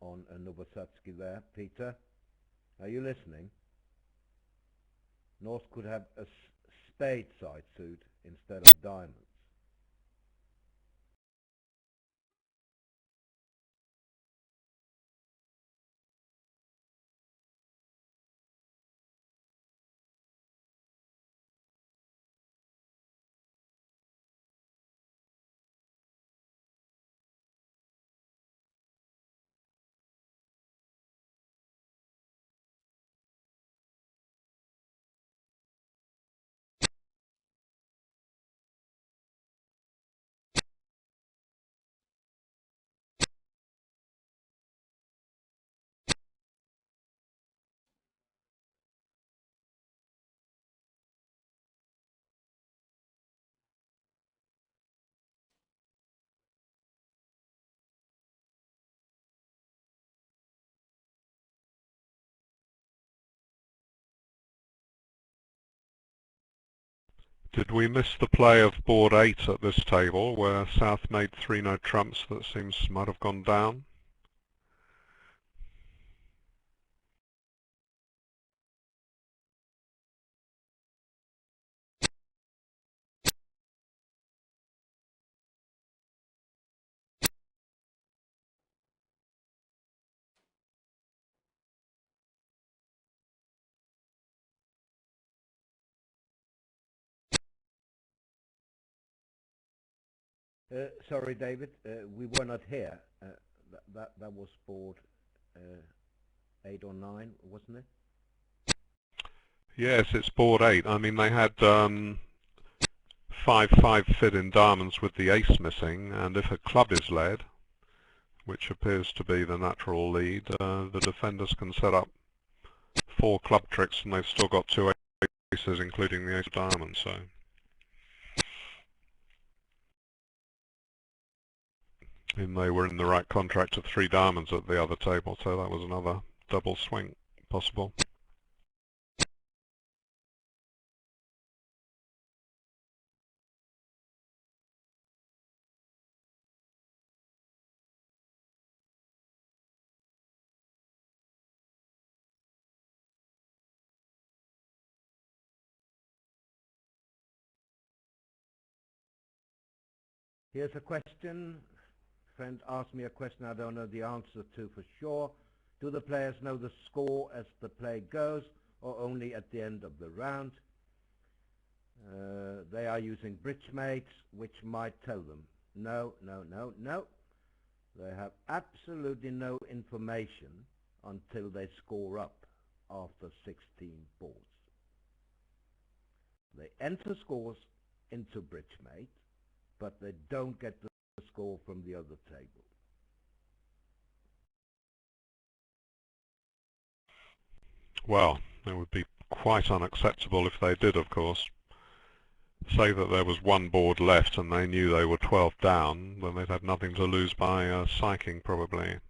on Novosatsky there, Peter. Are you listening? North could have a spade side suit instead of diamonds. Did we miss the play of board 8 at this table, where South made 3 no trumps that seems might have gone down? Sorry, David, we were not here. That was board 8 or 9, wasn't it? Yes, it's board 8. I mean, they had 5-5 fit-in diamonds with the ace missing, and if a club is led, which appears to be the natural lead, the defenders can set up 4 club tricks, and they've still got 2 aces, including the ace of diamonds. So, and they were in the right contract of 3 diamonds at the other table, so that was another double swing possible. Here's a question. A friend asked me a question I don't know the answer to for sure. Do the players know the score as the play goes, or only at the end of the round? They are using bridge mates, which might tell them. No, no, no, no. They have absolutely no information until they score up after 16 boards. They enter scores into bridge mate, but they don't get the score from the other table. Well, it would be quite unacceptable if they did, of course. Say that there was 1 board left and they knew they were 12 down, then they'd have nothing to lose by psyching, probably.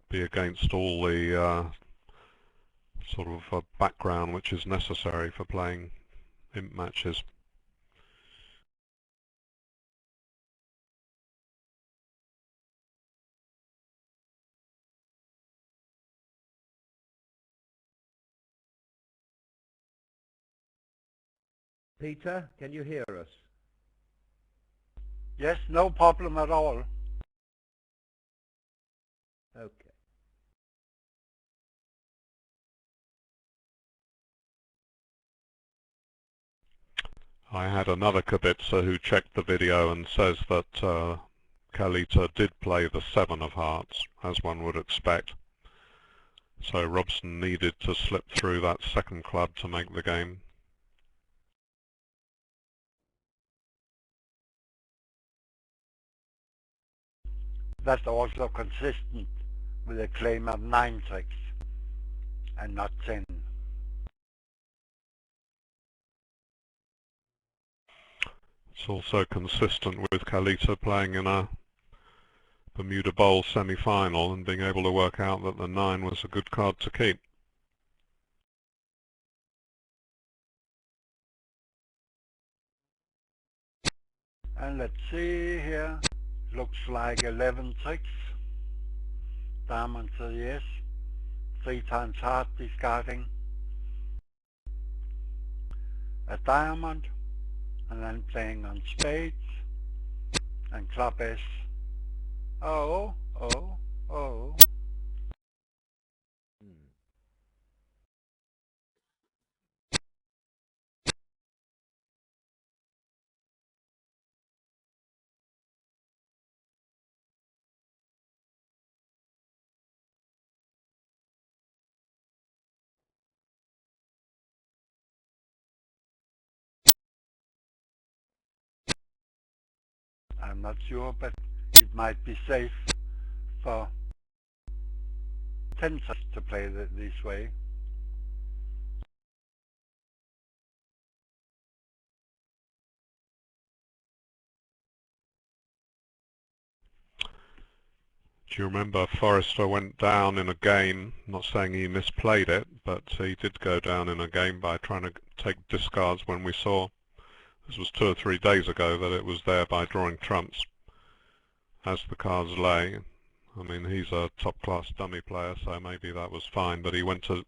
Be against all the sort of background which is necessary for playing imp matches. Peter, can you hear us? Yes, no problem at all. Okay. I had another kibitzer who checked the video and says that Kalita did play the 7 of hearts, as one would expect. So Robson needed to slip through that second club to make the game. That's also consistent with a claim of 9 tricks and not 10. It's also consistent with Kalita playing in a Bermuda Bowl semi-final and being able to work out that the 9 was a good card to keep. And let's see here. Looks like 11 tricks. Diamond to yes. 3 times heart discarding. A diamond. And then playing on spades. And club S. Oh, oh, oh. I'm not sure, but it might be safe for 10 tricks to play this way. Do you remember Forrester went down in a game, not saying he misplayed it, but he did go down in a game by trying to take discards when we saw, this was 2 or 3 days ago, that it was there by drawing trumps as the cards lay. I mean, he's a top-class dummy player, so maybe that was fine, but he went to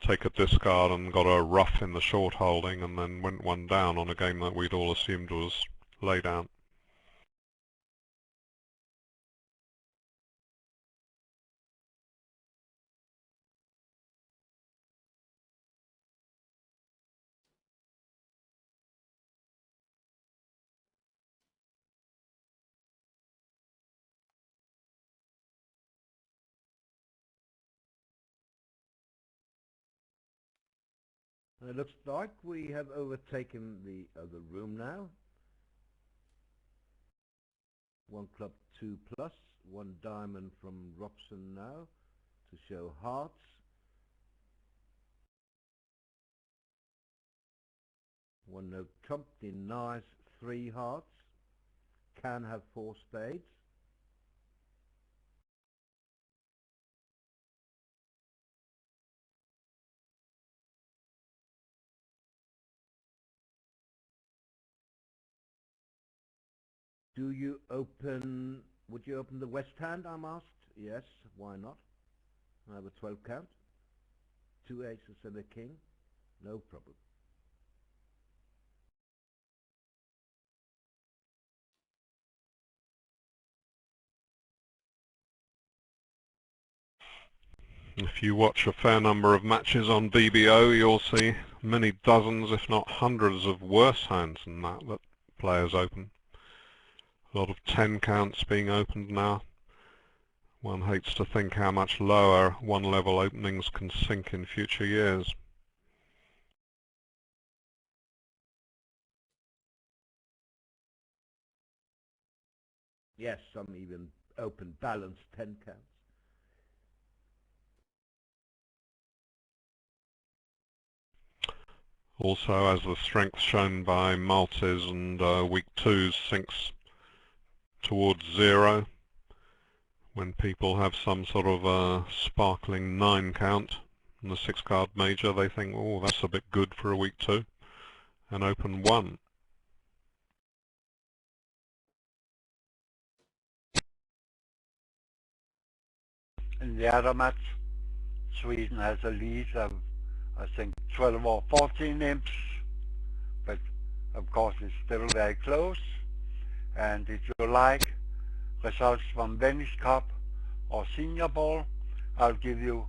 take a discard and got a rough in the short holding and then went 1 down on a game that we'd all assumed was laid out. It looks like we have overtaken the other room now. 1 club 2 plus, 1 diamond from Robson now to show hearts. One no trump denies 3 hearts, can have 4 spades. Would you open the west hand, I'm asked? Yes, why not? I have a 12 count. 2 aces and a king, no problem. If you watch a fair number of matches on BBO, you'll see many dozens, if not hundreds, of worse hands than that players open. A lot of 10 counts being opened now. One hates to think how much lower one-level openings can sink in future years. Yes, some even open balanced 10 counts. Also, as the strength shown by multis and weak twos sinks towards 0, when people have some sort of sparkling 9 count in the 6-card major, they think, oh, that's a bit good for a weak 2, and open 1. In the other match, Sweden has a lead of, I think, 12 or 14 imps, but of course it's still very close. And if you like results from Venice Cup or Senior Ball, I'll give you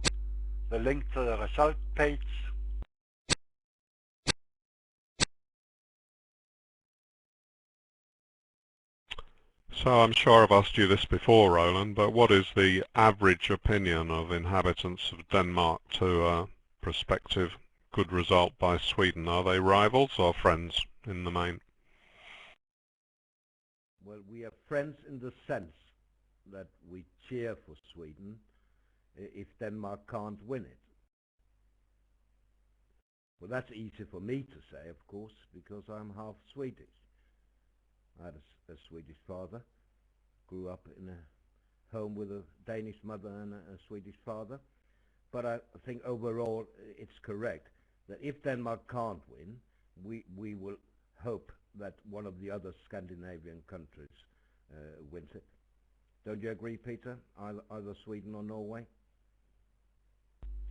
the link to the result page. So I'm sure I've asked you this before, Roland, but what is the average opinion of inhabitants of Denmark to a prospective good result by Sweden? Are they rivals or friends in the main? Well, we are friends in the sense that we cheer for Sweden if Denmark can't win it. Well, that's easy for me to say, of course, because I'm half Swedish. I had a Swedish father, grew up in a home with a Danish mother and a Swedish father. But I think overall it's correct that if Denmark can't win, we will hope that one of the other Scandinavian countries wins it. Don't you agree, Peter? Either Sweden or Norway?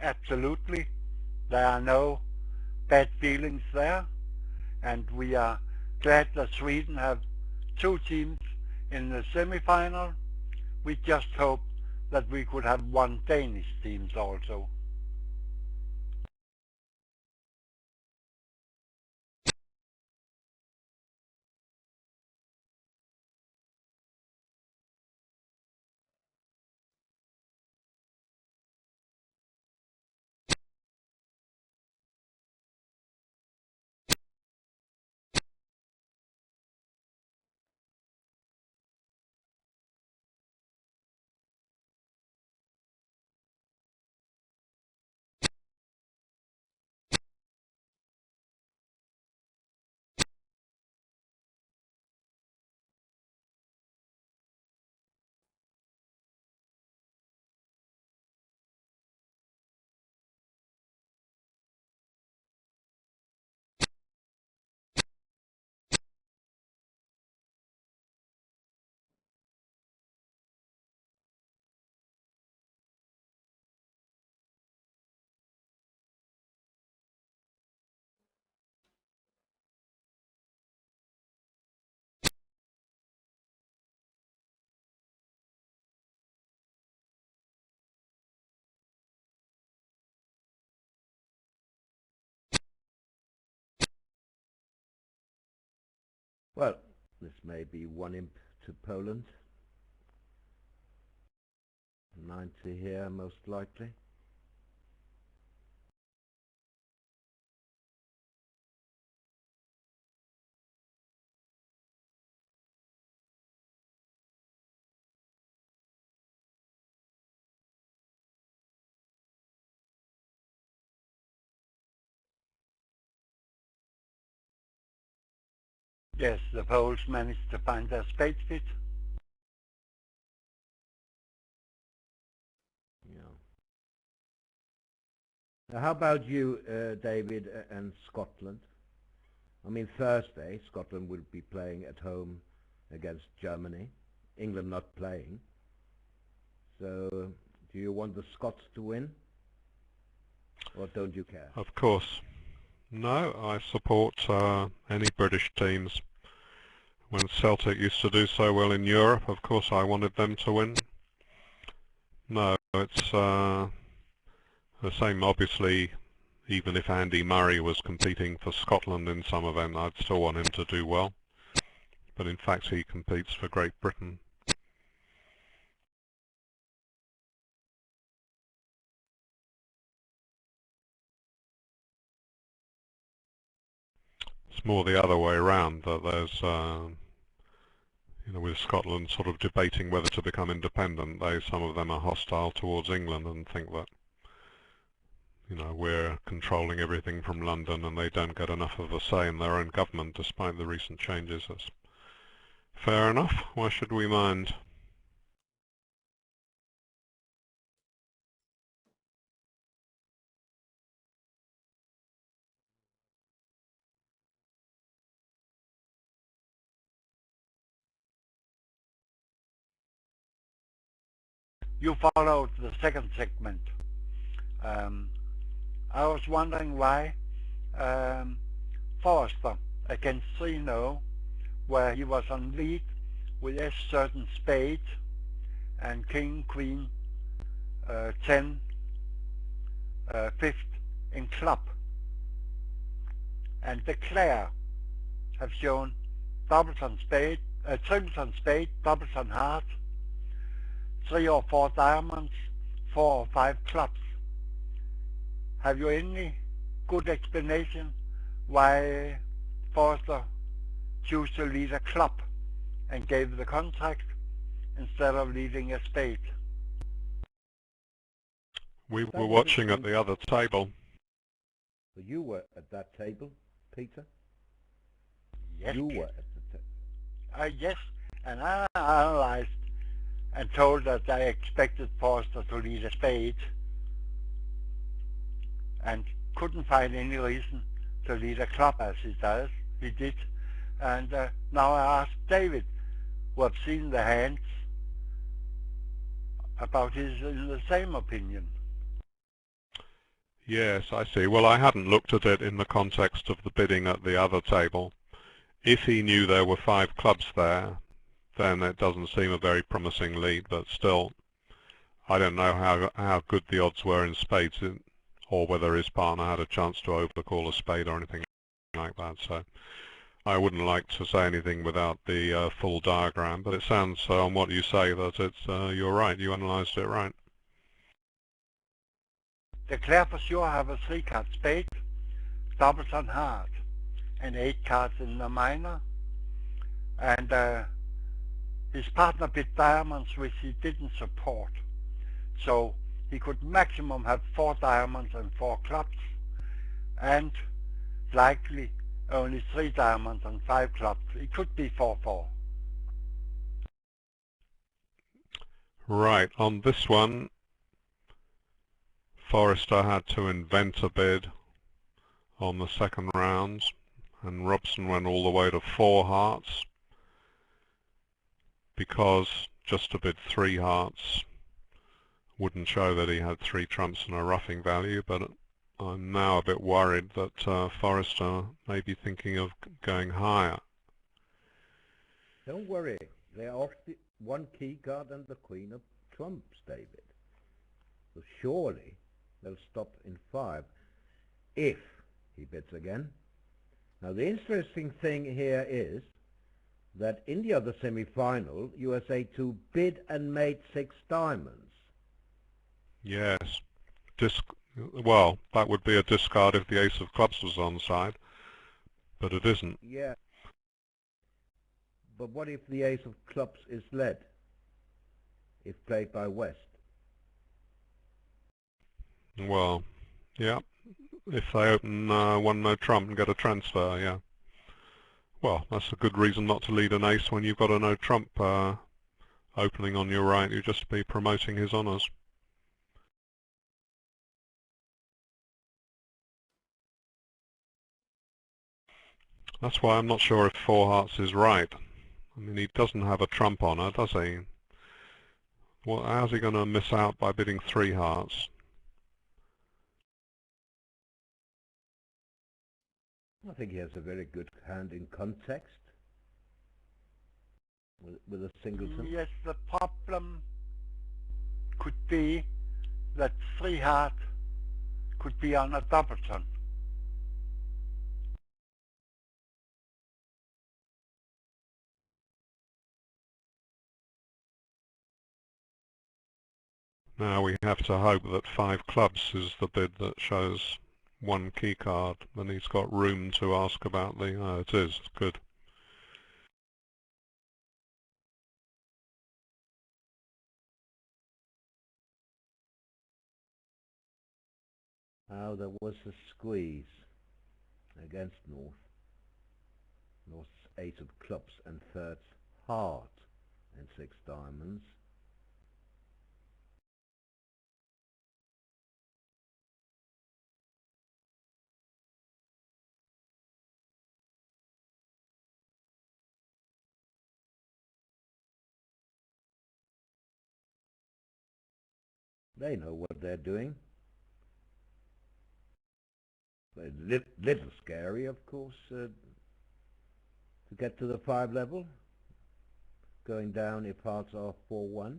Absolutely. There are no bad feelings there, and we are glad that Sweden have 2 teams in the semi-final. We just hope that we could have 1 Danish team also. Well, this may be 1 imp to Poland. 90 here, most likely. Yes, the Poles managed to find their spade fit. Yeah. Now, how about you, David, and Scotland? I mean, Thursday, Scotland will be playing at home against Germany. England not playing. So, do you want the Scots to win? Or don't you care? Of course. No, I support any British teams. When Celtic used to do so well in Europe, of course I wanted them to win. No, it's the same. Obviously, even if Andy Murray was competing for Scotland in some event, I'd still want him to do well. But in fact, he competes for Great Britain. It's more the other way around, that there's, you know, with Scotland sort of debating whether to become independent, some of them are hostile towards England and think that, you know, we're controlling everything from London and they don't get enough of a say in their own government despite the recent changes. That's fair enough. Why should we mind? You followed the second segment. I was wondering why Forrester against 3-0, where he was on lead with S certain spade and King, Queen, 10, 5th in club, and the Clare have shown doubles on spade, triples on spade, doubles on heart, 3 or 4 diamonds, 4 or 5 clubs. Have you any good explanation why Forrester chose to lead a club and gave the contract instead of leading a spade? We were watching at the other table. So you were at that table, Peter? Yes. You were at the table. Yes, and I analyzed and told that I expected Forrester to lead a spade and couldn't find any reason to lead a club as he did. And now I asked David, who have seen the hands, about his in the same opinion. Yes, I see. Well, I hadn't looked at it in the context of the bidding at the other table. If he knew there were 5 clubs there, then it doesn't seem a very promising lead, but still, I don't know how good the odds were in spades, or whether his partner had a chance to overcall a spade or anything like that. So I wouldn't like to say anything without the full diagram, but it sounds on what you say that it's you're right, you analysed it right. The Clare for sure have a 3-card spade, doubles on heart, and 8 cards in the minor. And his partner bid diamonds, which he didn't support. So he could maximum have 4 diamonds and 4 clubs, and likely only 3 diamonds and 5 clubs. It could be 4-4. Right, on this one, Forrester had to invent a bid on the second round, and Robson went all the way to 4 hearts, because just to bid 3 hearts wouldn't show that he had 3 trumps and a roughing value. But I'm now a bit worried that Forrester may be thinking of going higher. Don't worry, they're off the 1 key card and the Queen of Trumps, David. So surely they'll stop in 5 if he bids again. Now the interesting thing here is that in the other semi-final, USA 2 bid and made 6 diamonds. Yes. Well, that would be a discard if the ace of clubs was on side, but it isn't. Yeah. But what if the ace of clubs is led, if played by West? Well, yeah. If they open 1 no trump and get a transfer, yeah. Well, that's a good reason not to lead an ace when you've got a no trump opening on your right. You'd just be promoting his honours. That's why I'm not sure if four hearts is right. I mean, he doesn't have a trump honour, does he? Well, how's he going to miss out by bidding three hearts? I think he has a very good hand in context with a singleton. Yes, the problem could be that three heart could be on a doubleton. Now we have to hope that five clubs is the bid that shows one key card, and he's got room to ask about the... Oh, it is. Good. Oh, there was a squeeze against North. North's ace of clubs and third heart and six diamonds. They know what they're doing. It's a little scary, of course, to get to the 5 level. Going down if hearts are 4-1.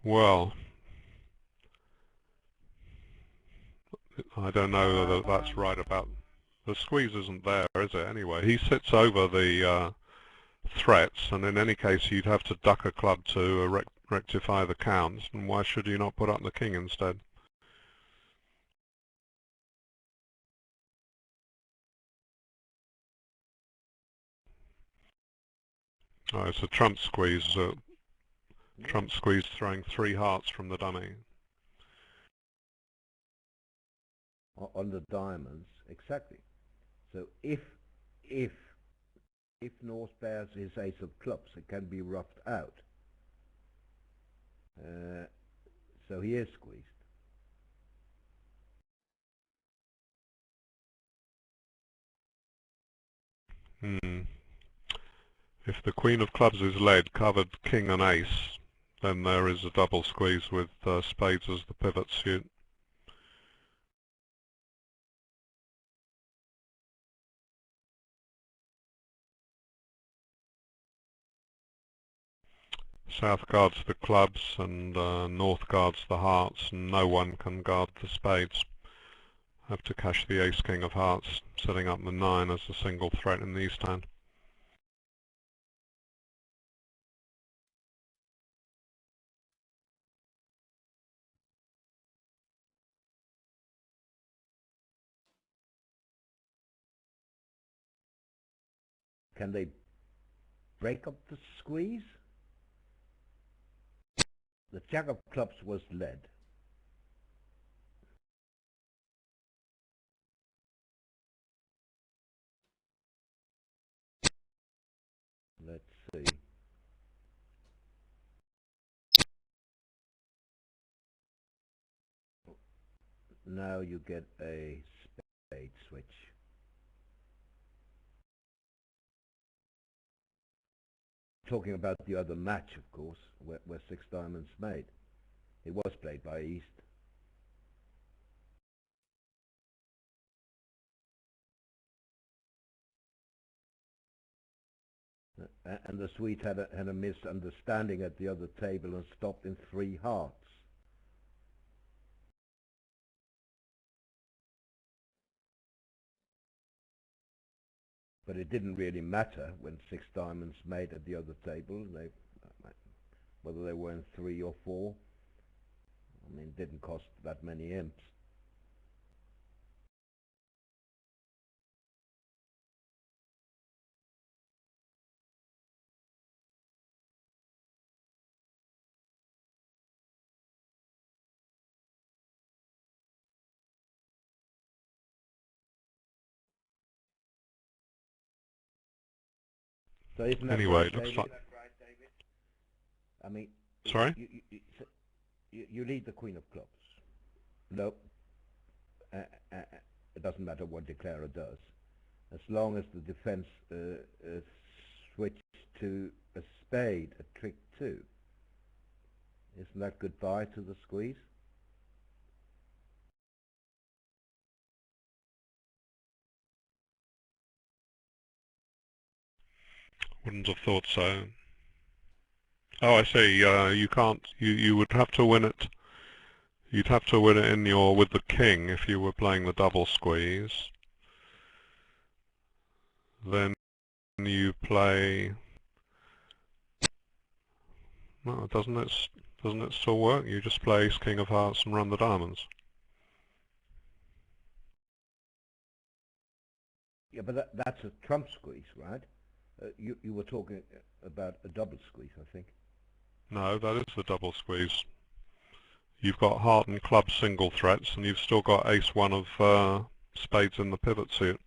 Well, I don't know whether that's right about... The squeeze isn't there, is it? Anyway, he sits over the threats, and in any case you'd have to duck a club to rectify the counts, and why should you not put up the king instead? Oh, it's a trump squeeze. Trump squeeze throwing three hearts from the dummy. On the diamonds, exactly. So if North bears his ace of clubs, it can be roughed out. So he is squeezed. If the queen of clubs is led, covered king and ace, then there is a double squeeze with spades as the pivot suit. South guards the clubs and North guards the hearts, and no one can guard the spades. Have to cash the ace-king of hearts, setting up the 9 as a single threat in the east hand. Can they break up the squeeze? The jack of clubs was led. Let's see. Now you get a spade switch. Talking about the other match, of course, where six diamonds made. It was played by East. And the Swede had a misunderstanding at the other table and stopped in 3 hearts. But it didn't really matter when 6 diamonds made at the other table. Whether they were in 3 or 4, I mean, it didn't cost that many imps. So isn't that Anyway, right, it looks David? like... I mean, Sorry? you lead the Queen of Clubs. No, uh, uh, it doesn't matter what declarer does, as long as the defense switch to a spade, a trick 2. Isn't that goodbye to the squeeze? Wouldn't have thought so. Oh, I see. You can't. You would have to win it. You'd have to win it in your with the king if you were playing the double squeeze. Then you play. No, doesn't it? Doesn't it still work? You just play ace king of hearts and run the diamonds. Yeah, but that's a trump squeeze, right? You were talking about a double squeeze, I think. No, that is the double squeeze. You've got heart and club single threats, and you've still got ace one of spades in the pivot suit.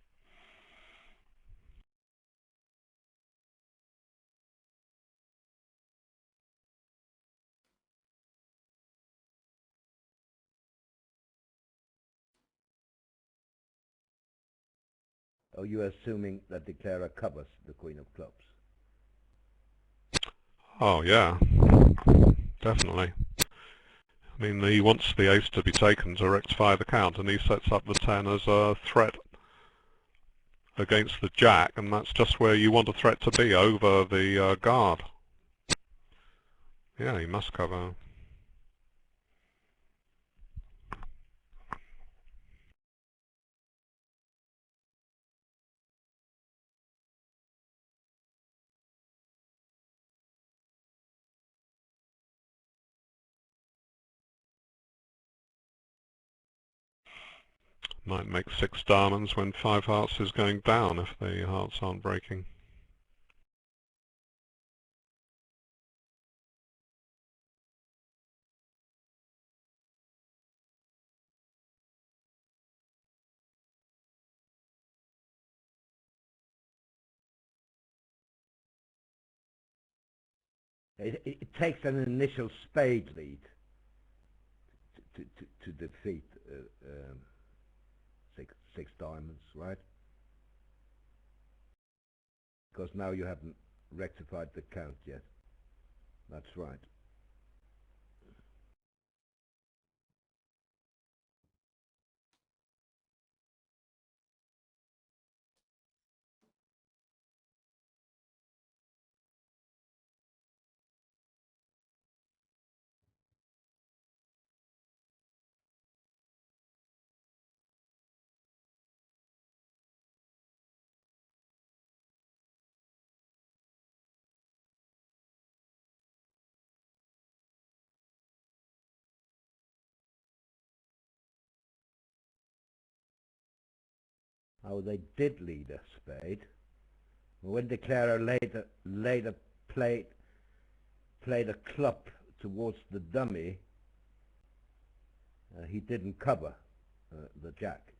Oh, you're assuming that declarer covers the Queen of Clubs. Oh yeah, definitely. I mean, he wants the ace to be taken to rectify the count, and he sets up the 10 as a threat against the jack, and that's just where you want a threat to be, over the guard. Yeah, he must cover. Might make 6 diamonds when 5 hearts is going down if the hearts aren't breaking. It takes an initial spade lead to defeat six diamonds, right? Because now you haven't rectified the count yet. That's right. Oh, they did lead a spade. When declarer later played a club towards the dummy, he didn't cover the jack.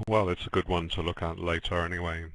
Well, it's a good one to look at later anyway.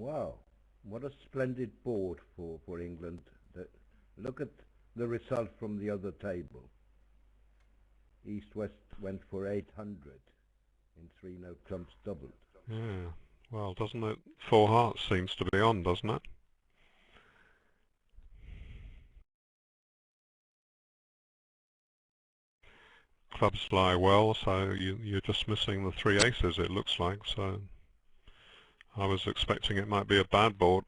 Wow, what a splendid board for England. Look at the result from the other table. East-West went for 800 in 3-no trumps doubled. Yeah, well, doesn't it? Four hearts seems to be on, doesn't it? Clubs lie well, so you're just missing the three aces, it looks like, so I was expecting it might be a bad board.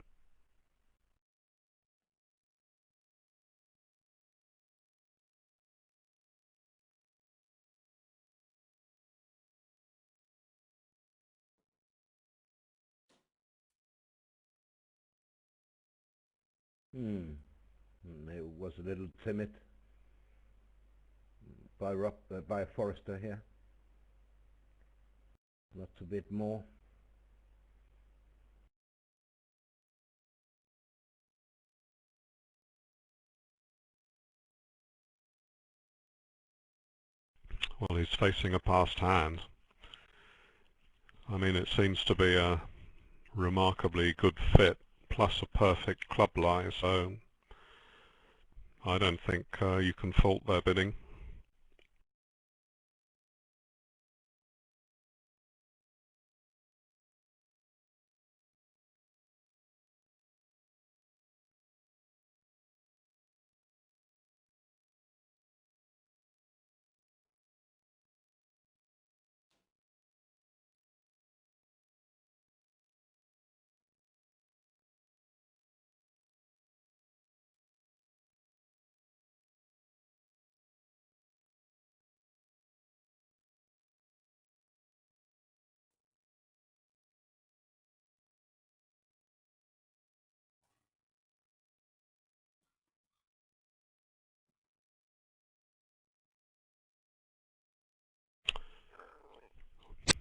It was a little timid by Forrester here. Not a bit more. Well, he's facing a passed hand. I mean, it seems to be a remarkably good fit, plus a perfect club lie, so I don't think you can fault their bidding.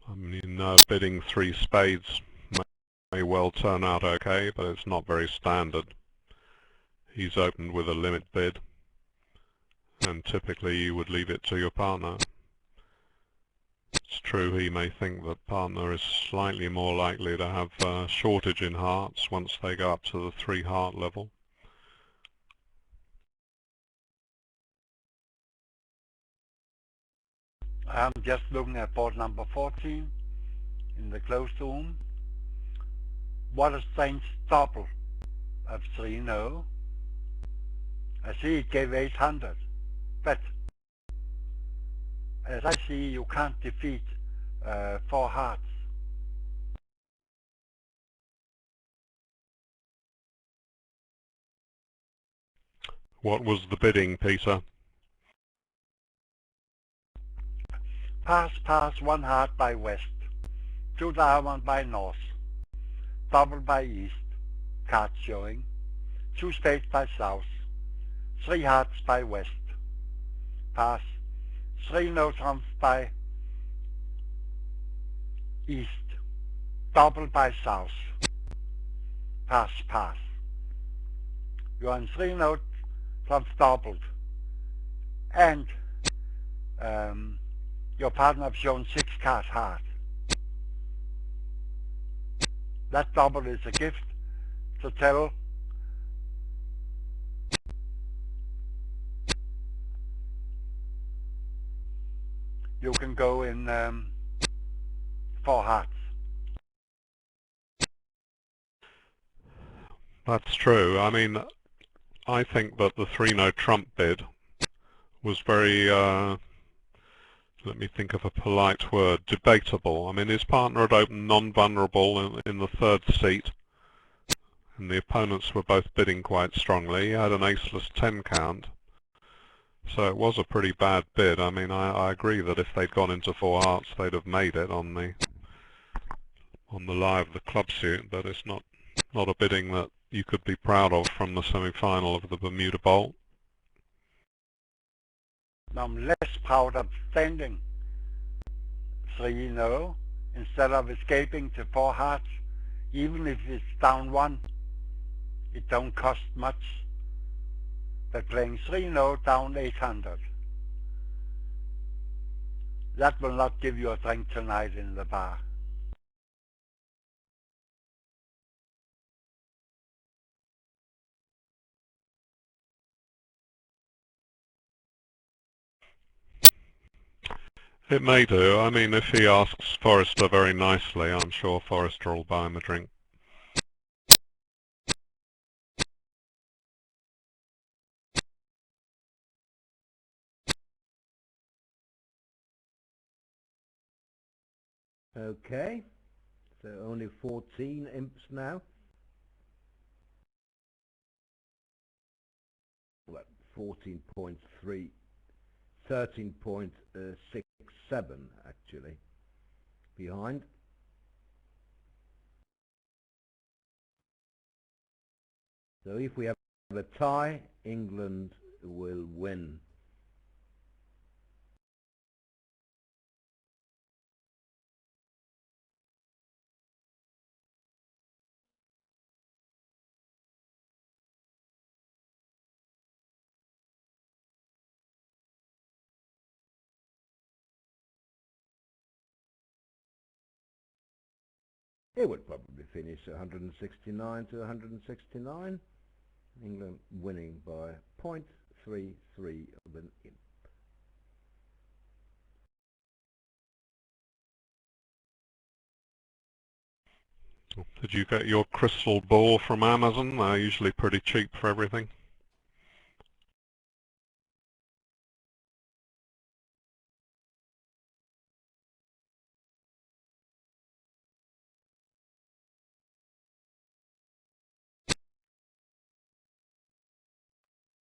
I mean, bidding three spades may well turn out okay, but it's not very standard. He's opened with a limit bid, and typically you would leave it to your partner. It's true he may think that partner is slightly more likely to have a shortage in hearts once they go up to the 3-heart level. I'm just looking at board number 14 in the closed room. What a strange double of 3-no. I see it gave 800, but as I see, you can't defeat 4 hearts. What was the bidding, Peter? Pass, pass, 1 heart by west, 2 diamond by north, double by east, cards showing, 2 spades by south, 3 hearts by west, pass, 3-no trumps by east, double by south, pass, pass. You're on 3-no trumps doubled, and your partner have shown 6 cards hard. That double is a gift to tell you can go in 4 hearts. That's true. I mean, I think that the 3-no trump bid was very, let me think of a polite word, debatable. I mean, his partner had opened non-vulnerable in the 3rd seat, and the opponents were both bidding quite strongly. He had an aceless 10 count, so it was a pretty bad bid. I mean, I agree that if they'd gone into 4 hearts, they'd have made it on the lie of the club suit, but it's not a bidding that you could be proud of from the semi-final of the Bermuda Bowl. I'm less proud of standing 3-no instead of escaping to 4 hearts. Even if it's down 1, it don't cost much. But playing 3-no down 800, that will not give you a drink tonight in the bar. It may do. I mean, if he asks Forrester very nicely, I'm sure Forrester will buy him a drink. Okay, so only 14 imps now. Well, 14.3, 13.67 actually behind. So if we have a tie, England will win. It would probably finish 169 to 169. England winning by 0.33 of an imp. Did you get your crystal ball from Amazon? They're usually pretty cheap for everything.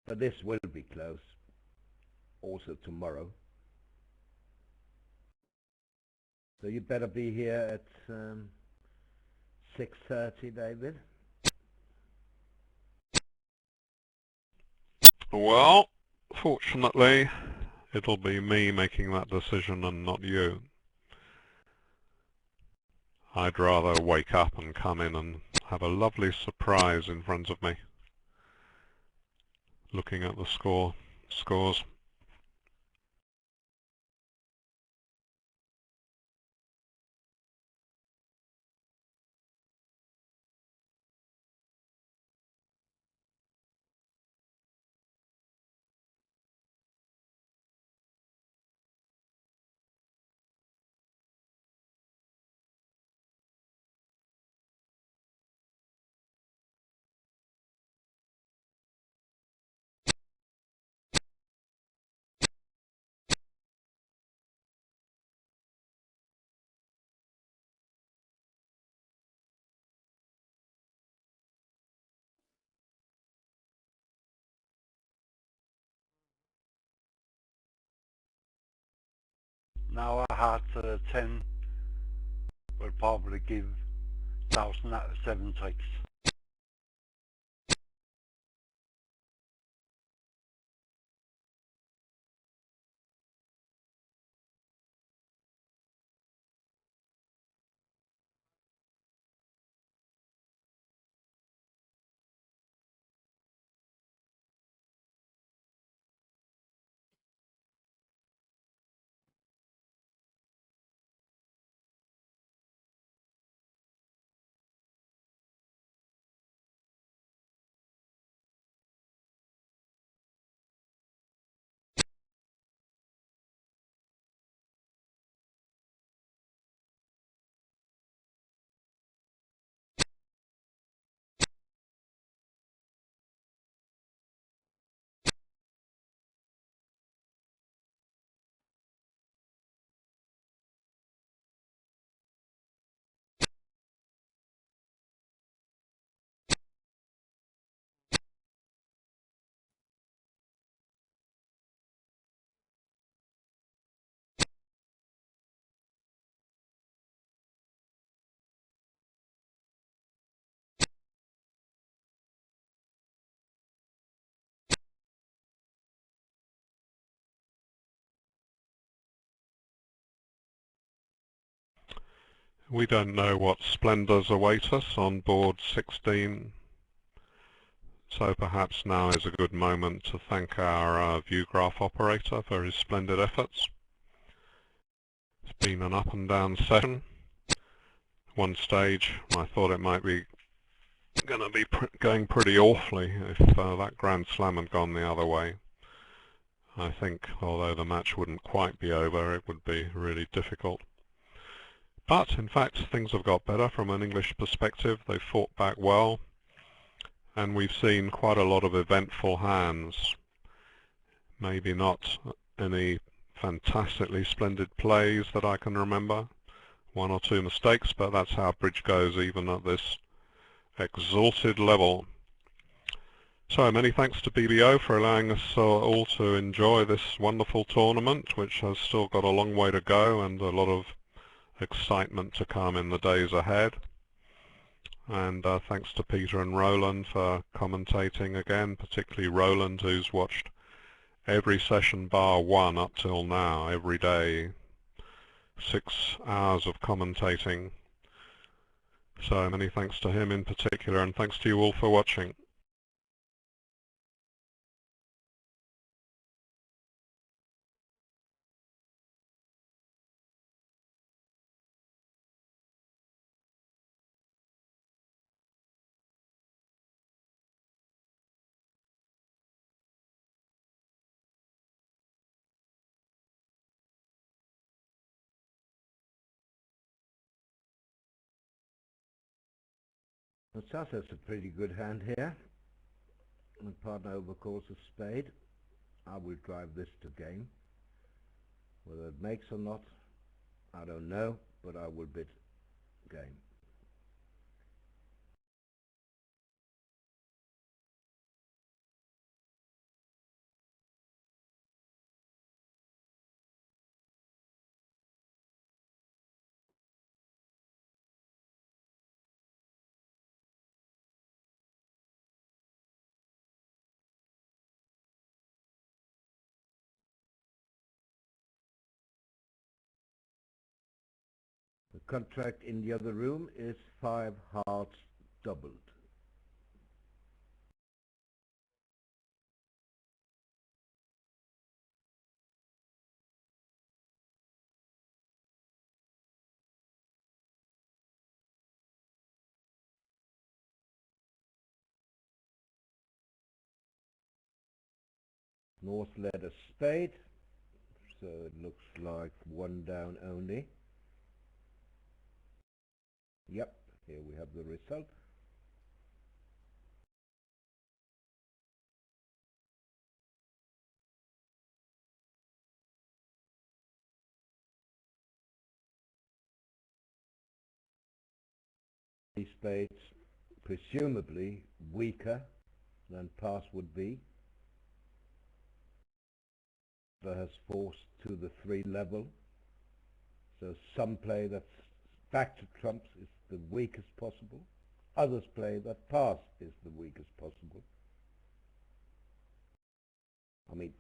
But this will be close also tomorrow. So you better be here at 6:30, David. Well, fortunately, it'll be me making that decision and not you. I'd rather wake up and come in and have a lovely surprise in front of me, looking at the scores. Now a heart 10 will probably give 1007 tricks. We don't know what splendours await us on board 16, so perhaps now is a good moment to thank our view graph operator for his splendid efforts. It's been an up and down session. One stage I thought it might be going to be going pretty awfully if that Grand Slam had gone the other way. I think, although the match wouldn't quite be over, it would be really difficult. But, in fact, things have got better from an English perspective. They fought back well, and we've seen quite a lot of eventful hands. Maybe not any fantastically splendid plays that I can remember. One or two mistakes, but that's how bridge goes even at this exalted level. So many thanks to BBO for allowing us all to enjoy this wonderful tournament, which has still got a long way to go and a lot of excitement to come in the days ahead. And thanks to Peter and Roland for commentating again, particularly Roland, who's watched every session bar one up till now, every day, 6 hours of commentating. So many thanks to him in particular, and thanks to you all for watching. Well, Sassa's a pretty good hand here. My partner overcalls a spade. I will drive this to game. Whether it makes or not, I don't know, but I will bid game. The contract in the other room is 5 hearts doubled. North led a spade, so it looks like 1 down only. Yep, here we have the result. These spades presumably weaker than pass would be. That has forced to the 3 level. So some play that back to trumps is the weakest possible. Others play that pass is the weakest possible. I mean,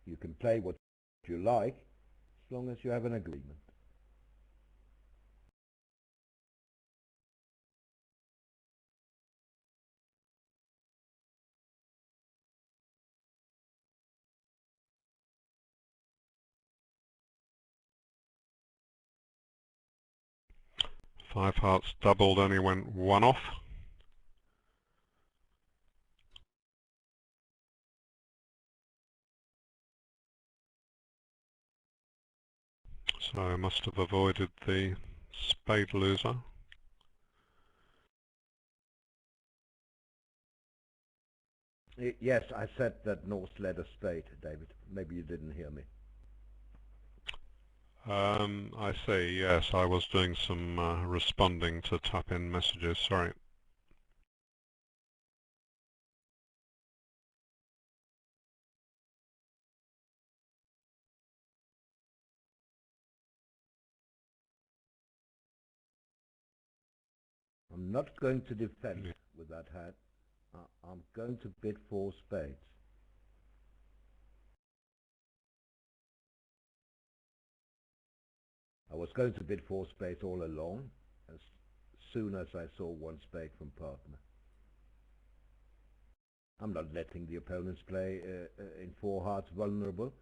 you can play what you like as long as you have an agreement. Five hearts doubled, only went 1 off. So I must have avoided the spade loser. Yes, I said that North led a spade, David. Maybe you didn't hear me. I see, yes, I was doing some responding to tap-in messages, sorry. I'm not going to defend with that hand. I'm going to bid 4 spades. I was going to bid 4 spades all along, as soon as I saw 1 spade from partner. I'm not letting the opponents play in 4 hearts vulnerable.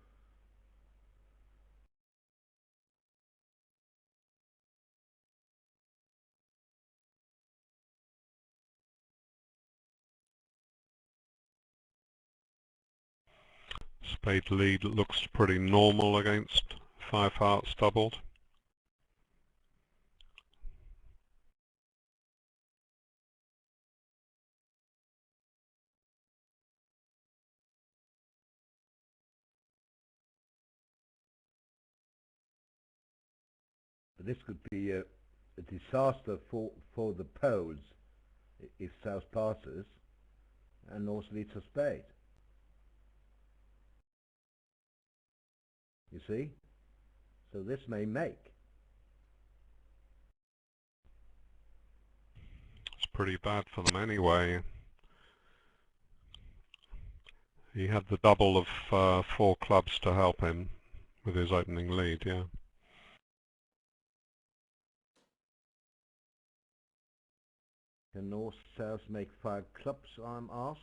Spade lead looks pretty normal against 5 hearts doubled. This could be a disaster for the Poles if South passes and North leads a spade. You see? So this may make. It's pretty bad for them anyway. He had the double of 4 clubs to help him with his opening lead, yeah. Can North South make 5 clubs, I'm asked?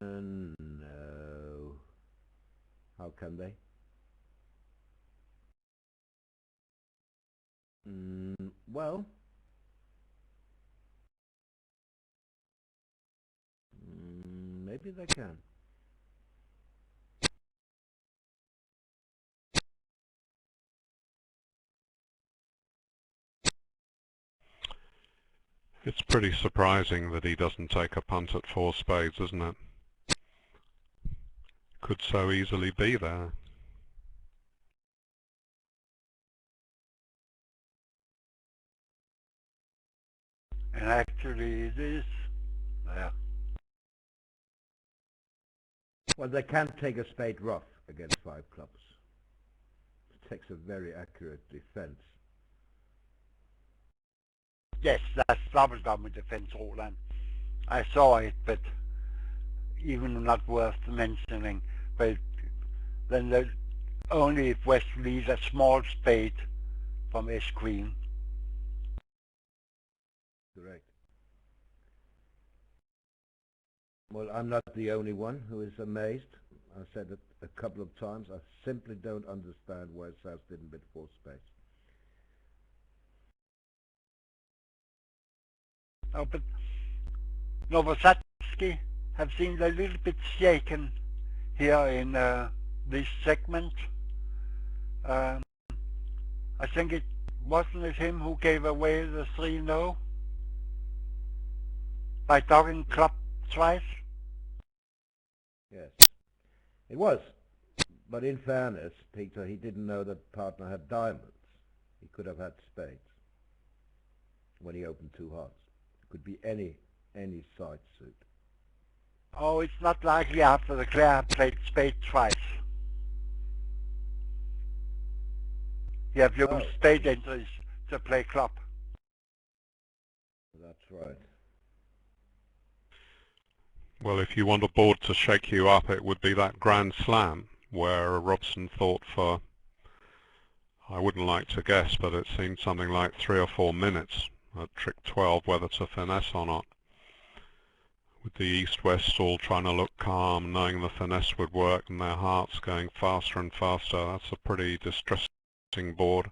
No. How can they? Well, maybe they can. It's pretty surprising that he doesn't take a punt at 4 spades, isn't it? Could so easily be there. And actually it is there. Well, they can't take a spade rough against 5 clubs. It takes a very accurate defense. Yes, that's double defense, Roland. I saw it, but even not worth mentioning. But then there's only if West leads a small spade from S Queen. Correct. Well, I'm not the only one who is amazed. I said it a couple of times. I simply don't understand why South didn't bid 4 spades. Oh, but Novosadski have seemed a little bit shaken here in this segment. I think it wasn't it him who gave away the 3-0 by dogging club twice. Yes, it was. But in fairness, Peter, he didn't know that partner had diamonds. He could have had spades when he opened 2 hearts. It could be any side suit. Oh, it's not likely after the Clare played spade twice. You have used spade entries to play club. That's right. Well, if you want a board to shake you up, it would be that Grand Slam, where Robson thought for, I wouldn't like to guess, but it seemed something like 3 or 4 minutes at trick 12, whether to finesse or not. With the East-West all trying to look calm, knowing the finesse would work, and their hearts going faster and faster, that's a pretty distressing board.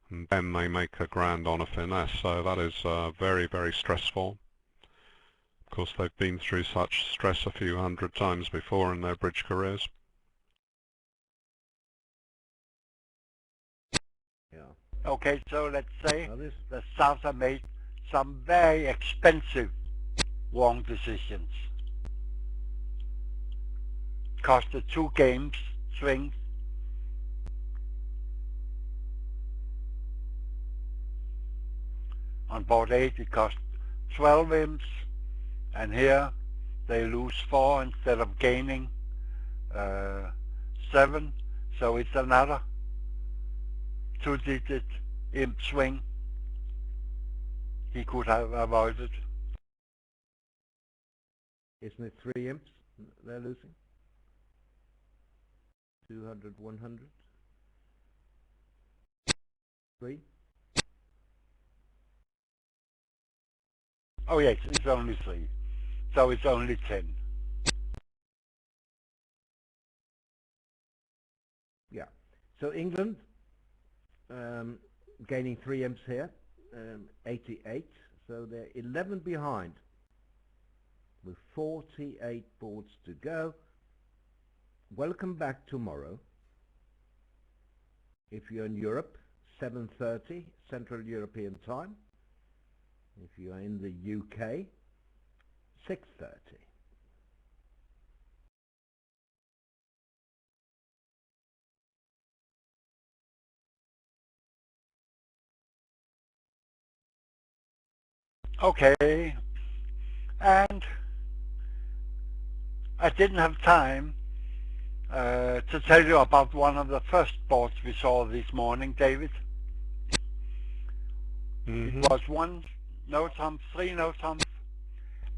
And then they make a grand on a finesse, so that is very, very stressful. Of course, they've been through such stress a few hundred times before in their bridge careers. Yeah. Okay, so let's say the South have made some very expensive wrong decisions. Costed 2 games, swings. On board 8 it cost 12 imps, and here they lose 4 instead of gaining 7, so it's another 2-digit imp swing he could have avoided. Isn't it 3 imps they're losing? 200, 100? 3? Oh yes, it's only 3. So it's only 10. Yeah. So England gaining 3 imps here, 88. So they're 11 behind with 48 boards to go. welcome back tomorrow. If you're in Europe, 7:30 Central European Time. If you are in the UK, 6:30. Okay, and I didn't have time to tell you about one of the first boards we saw this morning, David. Mm-hmm. It was 1 no-trump, 3 no-trump,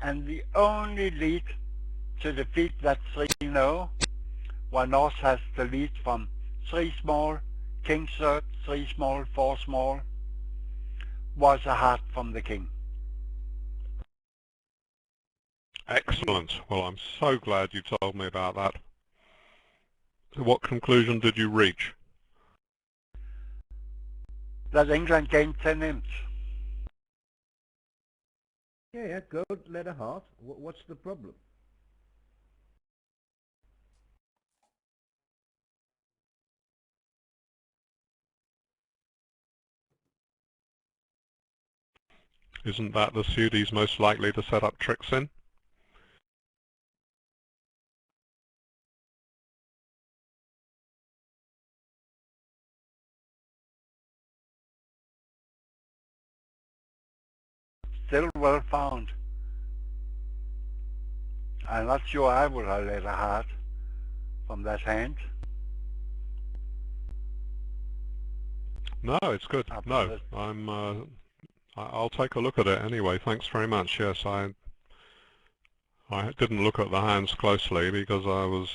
and the only lead to defeat that 3 no, while North has the lead from 3 small, king third, 3 small, 4 small, was a heart from the king. Excellent. Well, I'm so glad you told me about that. So what conclusion did you reach? That England gained 10 imps. Yeah, good. Let a heart. What's the problem? Isn't that the suit he's most likely to set up tricks in? Still well found. I'm not sure I would have let a heart from that hand. No, it's good. No, I'll take a look at it anyway. Thanks very much. Yes, I didn't look at the hands closely because I was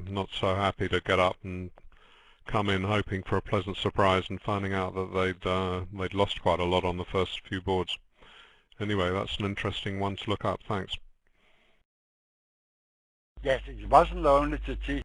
not so happy to get up and come in hoping for a pleasant surprise and finding out that they'd lost quite a lot on the first few boards. Anyway, that's an interesting one to look up. Thanks. Yes, it wasn't only to teach